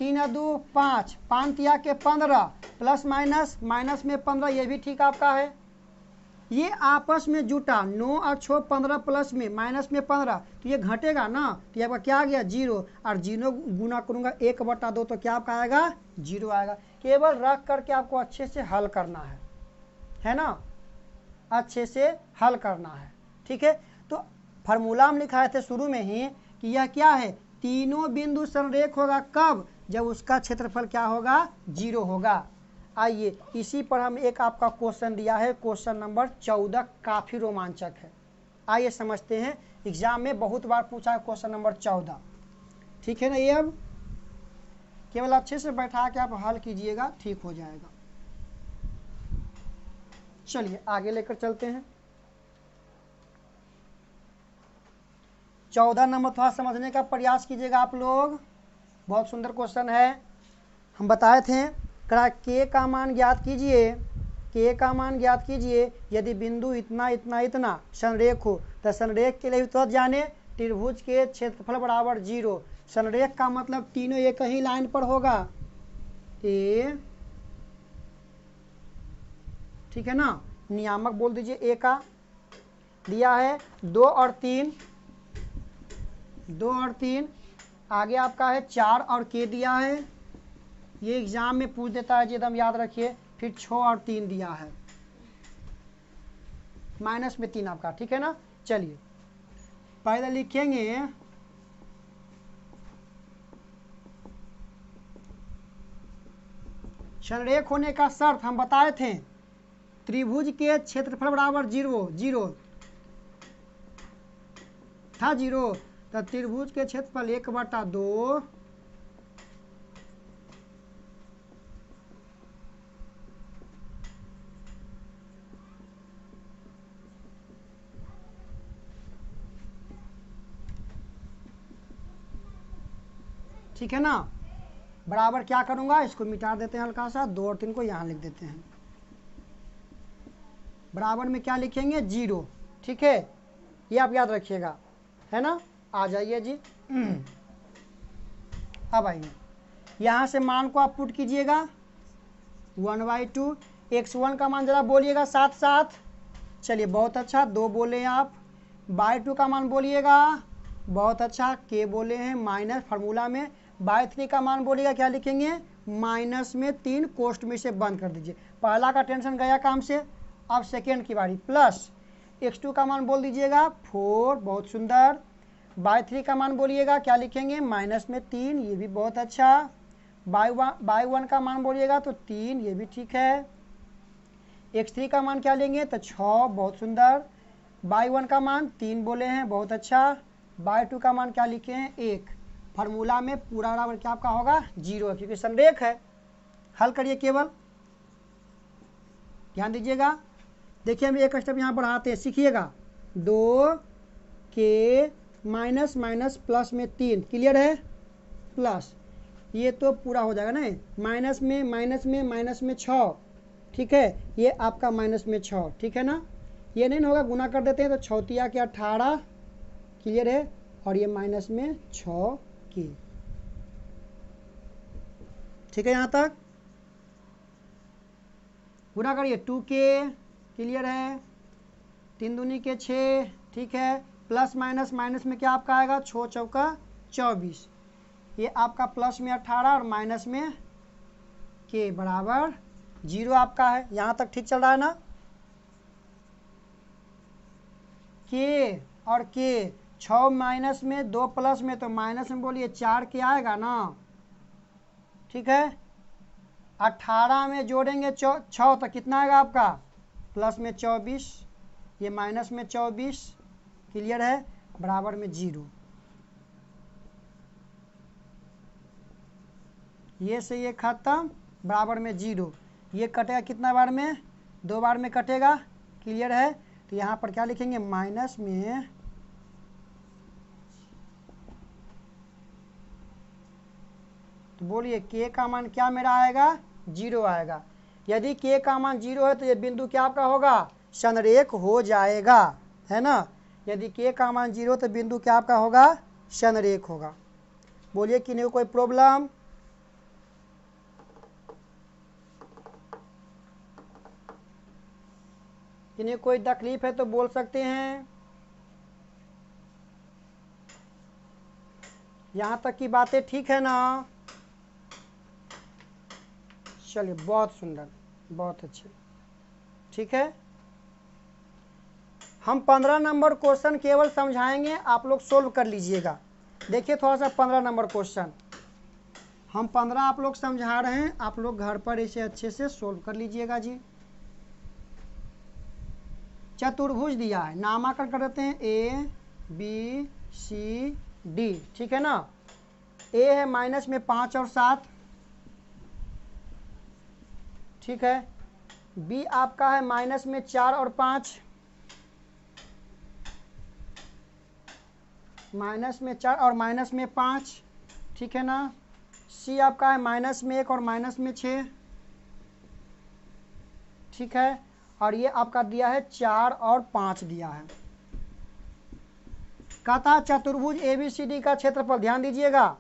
3 और 2 5, 5 तिया के 15, प्लस माइनस माइनस में 15, ये भी ठीक आपका है, ये आपस में जुटा 9 और 6 15 प्लस में माइनस में 15, तो ये घटेगा ना, तो आपका क्या आ गया 0, और 0 गुना करूंगा 1/2, तो क्या आपका आएगा 0 आएगा। केवल रख करके आपको अच्छे से हल करना है ना, अच्छे से हल करना है, ठीक है। तो फार्मूला हम लिखाए थे शुरू में ही कि यह क्या है, तीनों बिंदु संरेख होगा कब, जब उसका क्षेत्रफल क्या होगा 0 होगा। आइए इसी पर हम एक आपका क्वेश्चन दिया है, क्वेश्चन नंबर 14, काफ़ी रोमांचक है, आइए समझते हैं, एग्जाम में बहुत बार पूछा है क्वेश्चन नंबर 14, ठीक है ना। ये अब केवल अच्छे से बैठा के आप हल कीजिएगा, ठीक हो जाएगा। चलिए आगे लेकर चलते हैं। 14 नंबर थोड़ा समझने का प्रयास कीजिएगा आप लोग, बहुत सुंदर क्वेश्चन है। हम बताए थे के का मान ज्ञात कीजिए, के का मान ज्ञात कीजिए यदि बिंदु इतना इतना इतना संरेख हो, तो संरेख के लिए तो जाने त्रिभुज के क्षेत्रफल बराबर 0, संरेख का मतलब तीनों एक ही लाइन पर होगा, ए, ठीक है ना, नियामक बोल दीजिए ए का दिया है 2 और 3, 2 और 3, आगे आपका है 4 और के दिया है, ये एग्जाम में पूछ देता है जी, एकदम याद रखिए। फिर 6 और 3 दिया है, माइनस में 3 आपका, ठीक है ना। चलिए पहले लिखेंगे संरेख होने का शर्त हम बताए थे, त्रिभुज के क्षेत्रफल बराबर 0, 0 था, 0, तो त्रिभुज के क्षेत्रफल 1/2 ठीक है ना, बराबर क्या करूंगा, इसको मिटा देते हैं हल्का सा, 2 और 3 को यहाँ लिख देते हैं, बराबर में क्या लिखेंगे 0, ठीक है, ये आप याद रखिएगा, है ना। आ जाइए जी, अब आइए यहाँ से मान को आप पुट कीजिएगा 1/2, x1 का मान जरा बोलिएगा साथ साथ, चलिए बहुत अच्छा, 2 बोले आप, बाई 2 का मान बोलिएगा, बहुत अच्छा, के बोले हैं, माइनस फार्मूला में बाई 3 का मान बोलिएगा, क्या लिखेंगे माइनस में 3, कोष्ट में से बंद कर दीजिए, पहला का टेंशन गया काम से। अब सेकेंड की बारी, प्लस x2 का मान बोल दीजिएगा 4, बहुत सुंदर, बाई 3 का मान बोलिएगा, क्या लिखेंगे माइनस में 3, ये भी बहुत अच्छा, बाई 1 का मान बोलिएगा तो 3, ये भी ठीक है, x3 का मान क्या लेंगे तो 6, बहुत सुंदर, बाई 1 का मान 3 बोले हैं, बहुत अच्छा, बाई 2 का मान क्या लिखे हैं 1, फार्मूला में पूरा बराबर क्या आपका होगा 0, क्योंकि संरेख है। हल करिए केवल, ध्यान दीजिएगा, देखिए हम एक स्टेप यहाँ बढ़ाते हैं, सीखिएगा, 2 के माइनस माइनस प्लस में 3, क्लियर है, प्लस ये तो पूरा हो जाएगा ना, माइनस में माइनस में 6, ठीक है, ये आपका माइनस में 6, ठीक है ना, ये नहीं होगा, गुना कर देते हैं तो 6 तिया के 18, क्लियर है, और ये माइनस में 6 की, ठीक है, यहाँ तक गुना करिए 2 के, क्लियर है, 3 दूनी के 6, ठीक है, प्लस माइनस माइनस में क्या आपका आएगा 6 चौका 24, ये आपका प्लस में 18 और माइनस में के बराबर 0 आपका है, यहाँ तक ठीक चल रहा है ना। के और के 6 माइनस में 2 प्लस में, तो माइनस में बोलिए 4 के आएगा ना, ठीक है, 18 में जोड़ेंगे 6 तो कितना आएगा आपका प्लस में 24, ये माइनस में 24, क्लियर है, बराबर में 0, ये से ये खत्म, बराबर में 0, ये कटेगा कितना बार में 2 बार में कटेगा, क्लियर है, तो यहाँ पर क्या लिखेंगे माइनस में तो बोलिए के का मान क्या मेरा आएगा 0 आएगा, यदि के का मान 0 है तो ये बिंदु क्या आपका होगा संरेख हो जाएगा, है ना, यदि के का मान 0 तो बिंदु क्या आपका होगा संरेख होगा। बोलिए कि नहीं कोई प्रॉब्लम, किन्हीं कोई तकलीफ है तो बोल सकते हैं, यहाँ तक की बातें ठीक है ना। चलिए बहुत सुंदर, बहुत अच्छे, ठीक है, हम 15 नंबर क्वेश्चन केवल समझाएंगे, आप लोग सोल्व कर लीजिएगा। देखिए थोड़ा सा 15 नंबर क्वेश्चन हम 15 आप लोग समझा रहे हैं, आप लोग घर पर इसे अच्छे से सोल्व कर लीजिएगा जी। चतुर्भुज दिया है, नामांकन कर देते हैं ए बी सी डी, ठीक है ना, ए है माइनस में 5 और 7, ठीक है, बी आपका है माइनस में 4 और 5, माइनस में 4 और माइनस में 5, ठीक है ना, सी आपका है माइनस में 1 और माइनस में 6, ठीक है, और ये आपका दिया है 4 और 5 दिया है। कहता चतुर्भुज एबीसीडी का क्षेत्रफल, ध्यान दीजिएगा,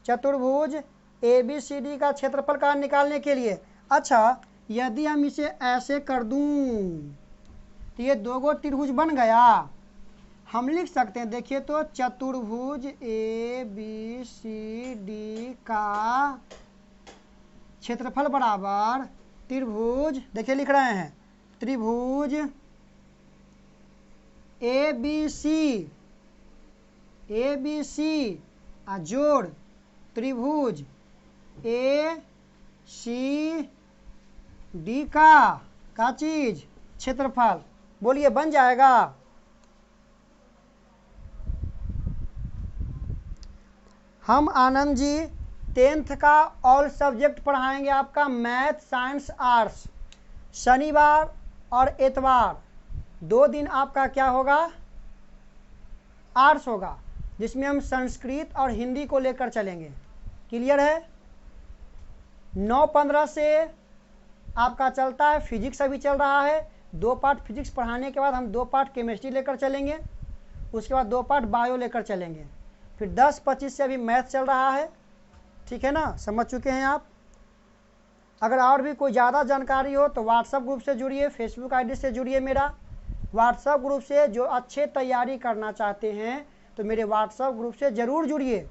चतुर्भुज ABCD का क्षेत्रफल का निकालने के लिए। अच्छा, यदि हम इसे ऐसे कर दूं तो ये दो गो त्रिभुज बन गया। हम लिख सकते हैं, देखिए तो चतुर्भुज ABCD का क्षेत्रफल बराबर त्रिभुज, देखिए लिख रहे हैं त्रिभुज ABC जोड़ त्रिभुज ACD का चीज क्षेत्रफल। बोलिए बन जाएगा। हम आनंद जी 10th का ऑल सब्जेक्ट पढ़ाएंगे आपका मैथ, साइंस, आर्ट्स। शनिवार और इतवार 2 दिन आपका क्या होगा, आर्ट्स होगा, जिसमें हम संस्कृत और हिंदी को लेकर चलेंगे। क्लियर है। 9-15 से आपका चलता है फिजिक्स, अभी चल रहा है। 2 पार्ट फिजिक्स पढ़ाने के बाद हम 2 पार्ट केमिस्ट्री लेकर चलेंगे, उसके बाद 2 पार्ट बायो लेकर चलेंगे। फिर 10-25 से अभी मैथ चल रहा है। ठीक है ना, समझ चुके हैं आप। अगर और भी कोई ज़्यादा जानकारी हो तो व्हाट्सएप ग्रुप से जुड़िए, फेसबुक आईडी से जुड़िए मेरा। व्हाट्सएप ग्रुप से जो अच्छे तैयारी करना चाहते हैं तो मेरे व्हाट्सएप ग्रुप से ज़रूर जुड़िए।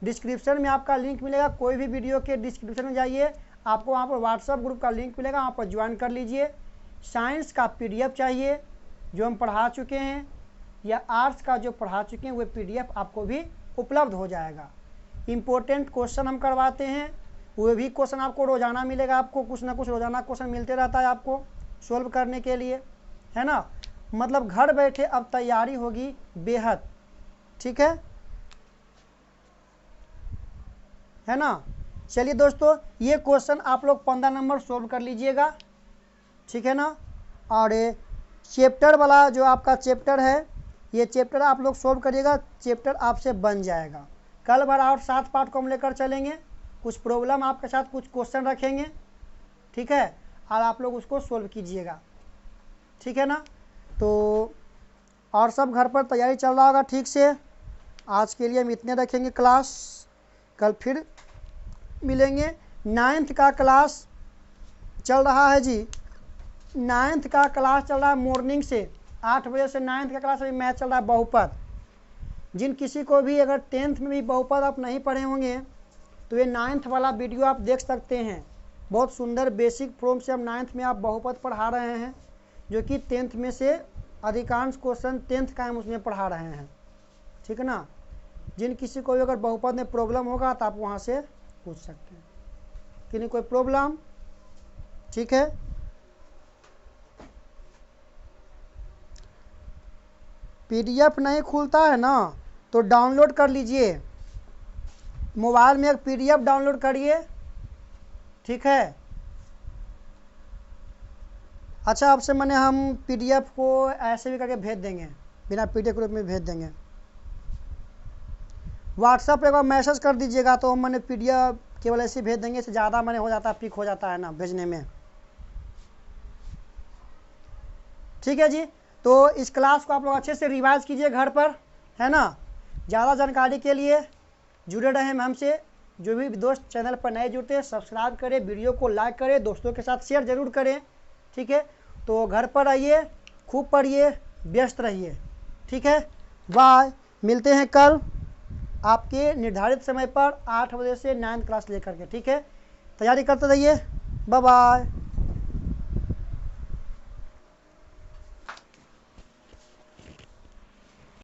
डिस्क्रिप्शन में आपका लिंक मिलेगा, कोई भी वीडियो के डिस्क्रिप्शन में जाइए, आपको वहाँ पर व्हाट्सएप ग्रुप का लिंक मिलेगा, वहाँ पर ज्वाइन कर लीजिए। साइंस का PDF चाहिए जो हम पढ़ा चुके हैं, या आर्ट्स का जो पढ़ा चुके हैं वो PDF आपको भी उपलब्ध हो जाएगा। इम्पोर्टेंट क्वेश्चन हम करवाते हैं, वो भी क्वेश्चन आपको रोज़ाना मिलेगा। आपको कुछ ना कुछ रोज़ाना क्वेश्चन मिलते रहता है आपको सोल्व करने के लिए, है ना। मतलब घर बैठे अब तैयारी होगी बेहद। ठीक है ना। चलिए दोस्तों, ये क्वेश्चन आप लोग 15 नंबर सोल्व कर लीजिएगा। ठीक है ना। और चैप्टर वाला जो आपका चैप्टर है, ये चैप्टर आप लोग सोल्व करिएगा, चैप्टर आपसे बन जाएगा। कल भर और 7 पार्ट को हम लेकर चलेंगे, कुछ प्रॉब्लम आपके साथ, कुछ क्वेश्चन रखेंगे। ठीक है, और आप लोग उसको सोल्व कीजिएगा। ठीक है ना। तो और सब घर पर तैयारी चल रहा होगा ठीक से। आज के लिए हम इतने रखेंगे क्लास, कल फिर मिलेंगे। 9th का क्लास चल रहा है जी, 9th का क्लास चल रहा है मॉर्निंग से 8 बजे से। 9th का क्लास अभी मैथ चल रहा है बहुपद। जिन किसी को भी अगर 10th में भी बहुपद आप नहीं पढ़े होंगे तो ये 9th वाला वीडियो आप देख सकते हैं। बहुत सुंदर बेसिक फॉर्म से हम 9th में आप बहुपद पढ़ा रहे हैं, जो कि 10th में से अधिकांश क्वेश्चन 10th का हम उसमें पढ़ा रहे हैं। ठीक है ना। जिन किसी को भी अगर बहुपद में प्रॉब्लम होगा तो आप वहाँ से पूछ सकते हैं कि नहीं कोई प्रॉब्लम। ठीक है। PDF नहीं खुलता है ना तो डाउनलोड कर लीजिए, मोबाइल में एक PDF डाउनलोड करिए। ठीक है। अच्छा, आपसे मैंने हम PDF को ऐसे भी करके भेज देंगे, बिना PDF ग्रुप में भेज देंगे। व्हाट्सएप पे एक बार मैसेज कर दीजिएगा तो हम मैंने PDF केवल ऐसे भेज देंगे, इससे ज़्यादा मैंने हो जाता है, पिक हो जाता है ना भेजने में। ठीक है जी। तो इस क्लास को आप लोग अच्छे से रिवाइज कीजिए घर पर, है ना। ज़्यादा जानकारी के लिए जुड़े रहें हमसे। जो भी दोस्त चैनल पर नए जुड़ते हैं सब्सक्राइब करें, वीडियो को लाइक करें, दोस्तों के साथ शेयर ज़रूर करें। ठीक है। तो घर पर रहिए, खूब पढ़िए, व्यस्त रहिए। ठीक है। बाय। मिलते हैं कल आपके निर्धारित समय पर 8 बजे से 9th क्लास लेकर के। ठीक है। तैयारी करते रहिए। Bye bye.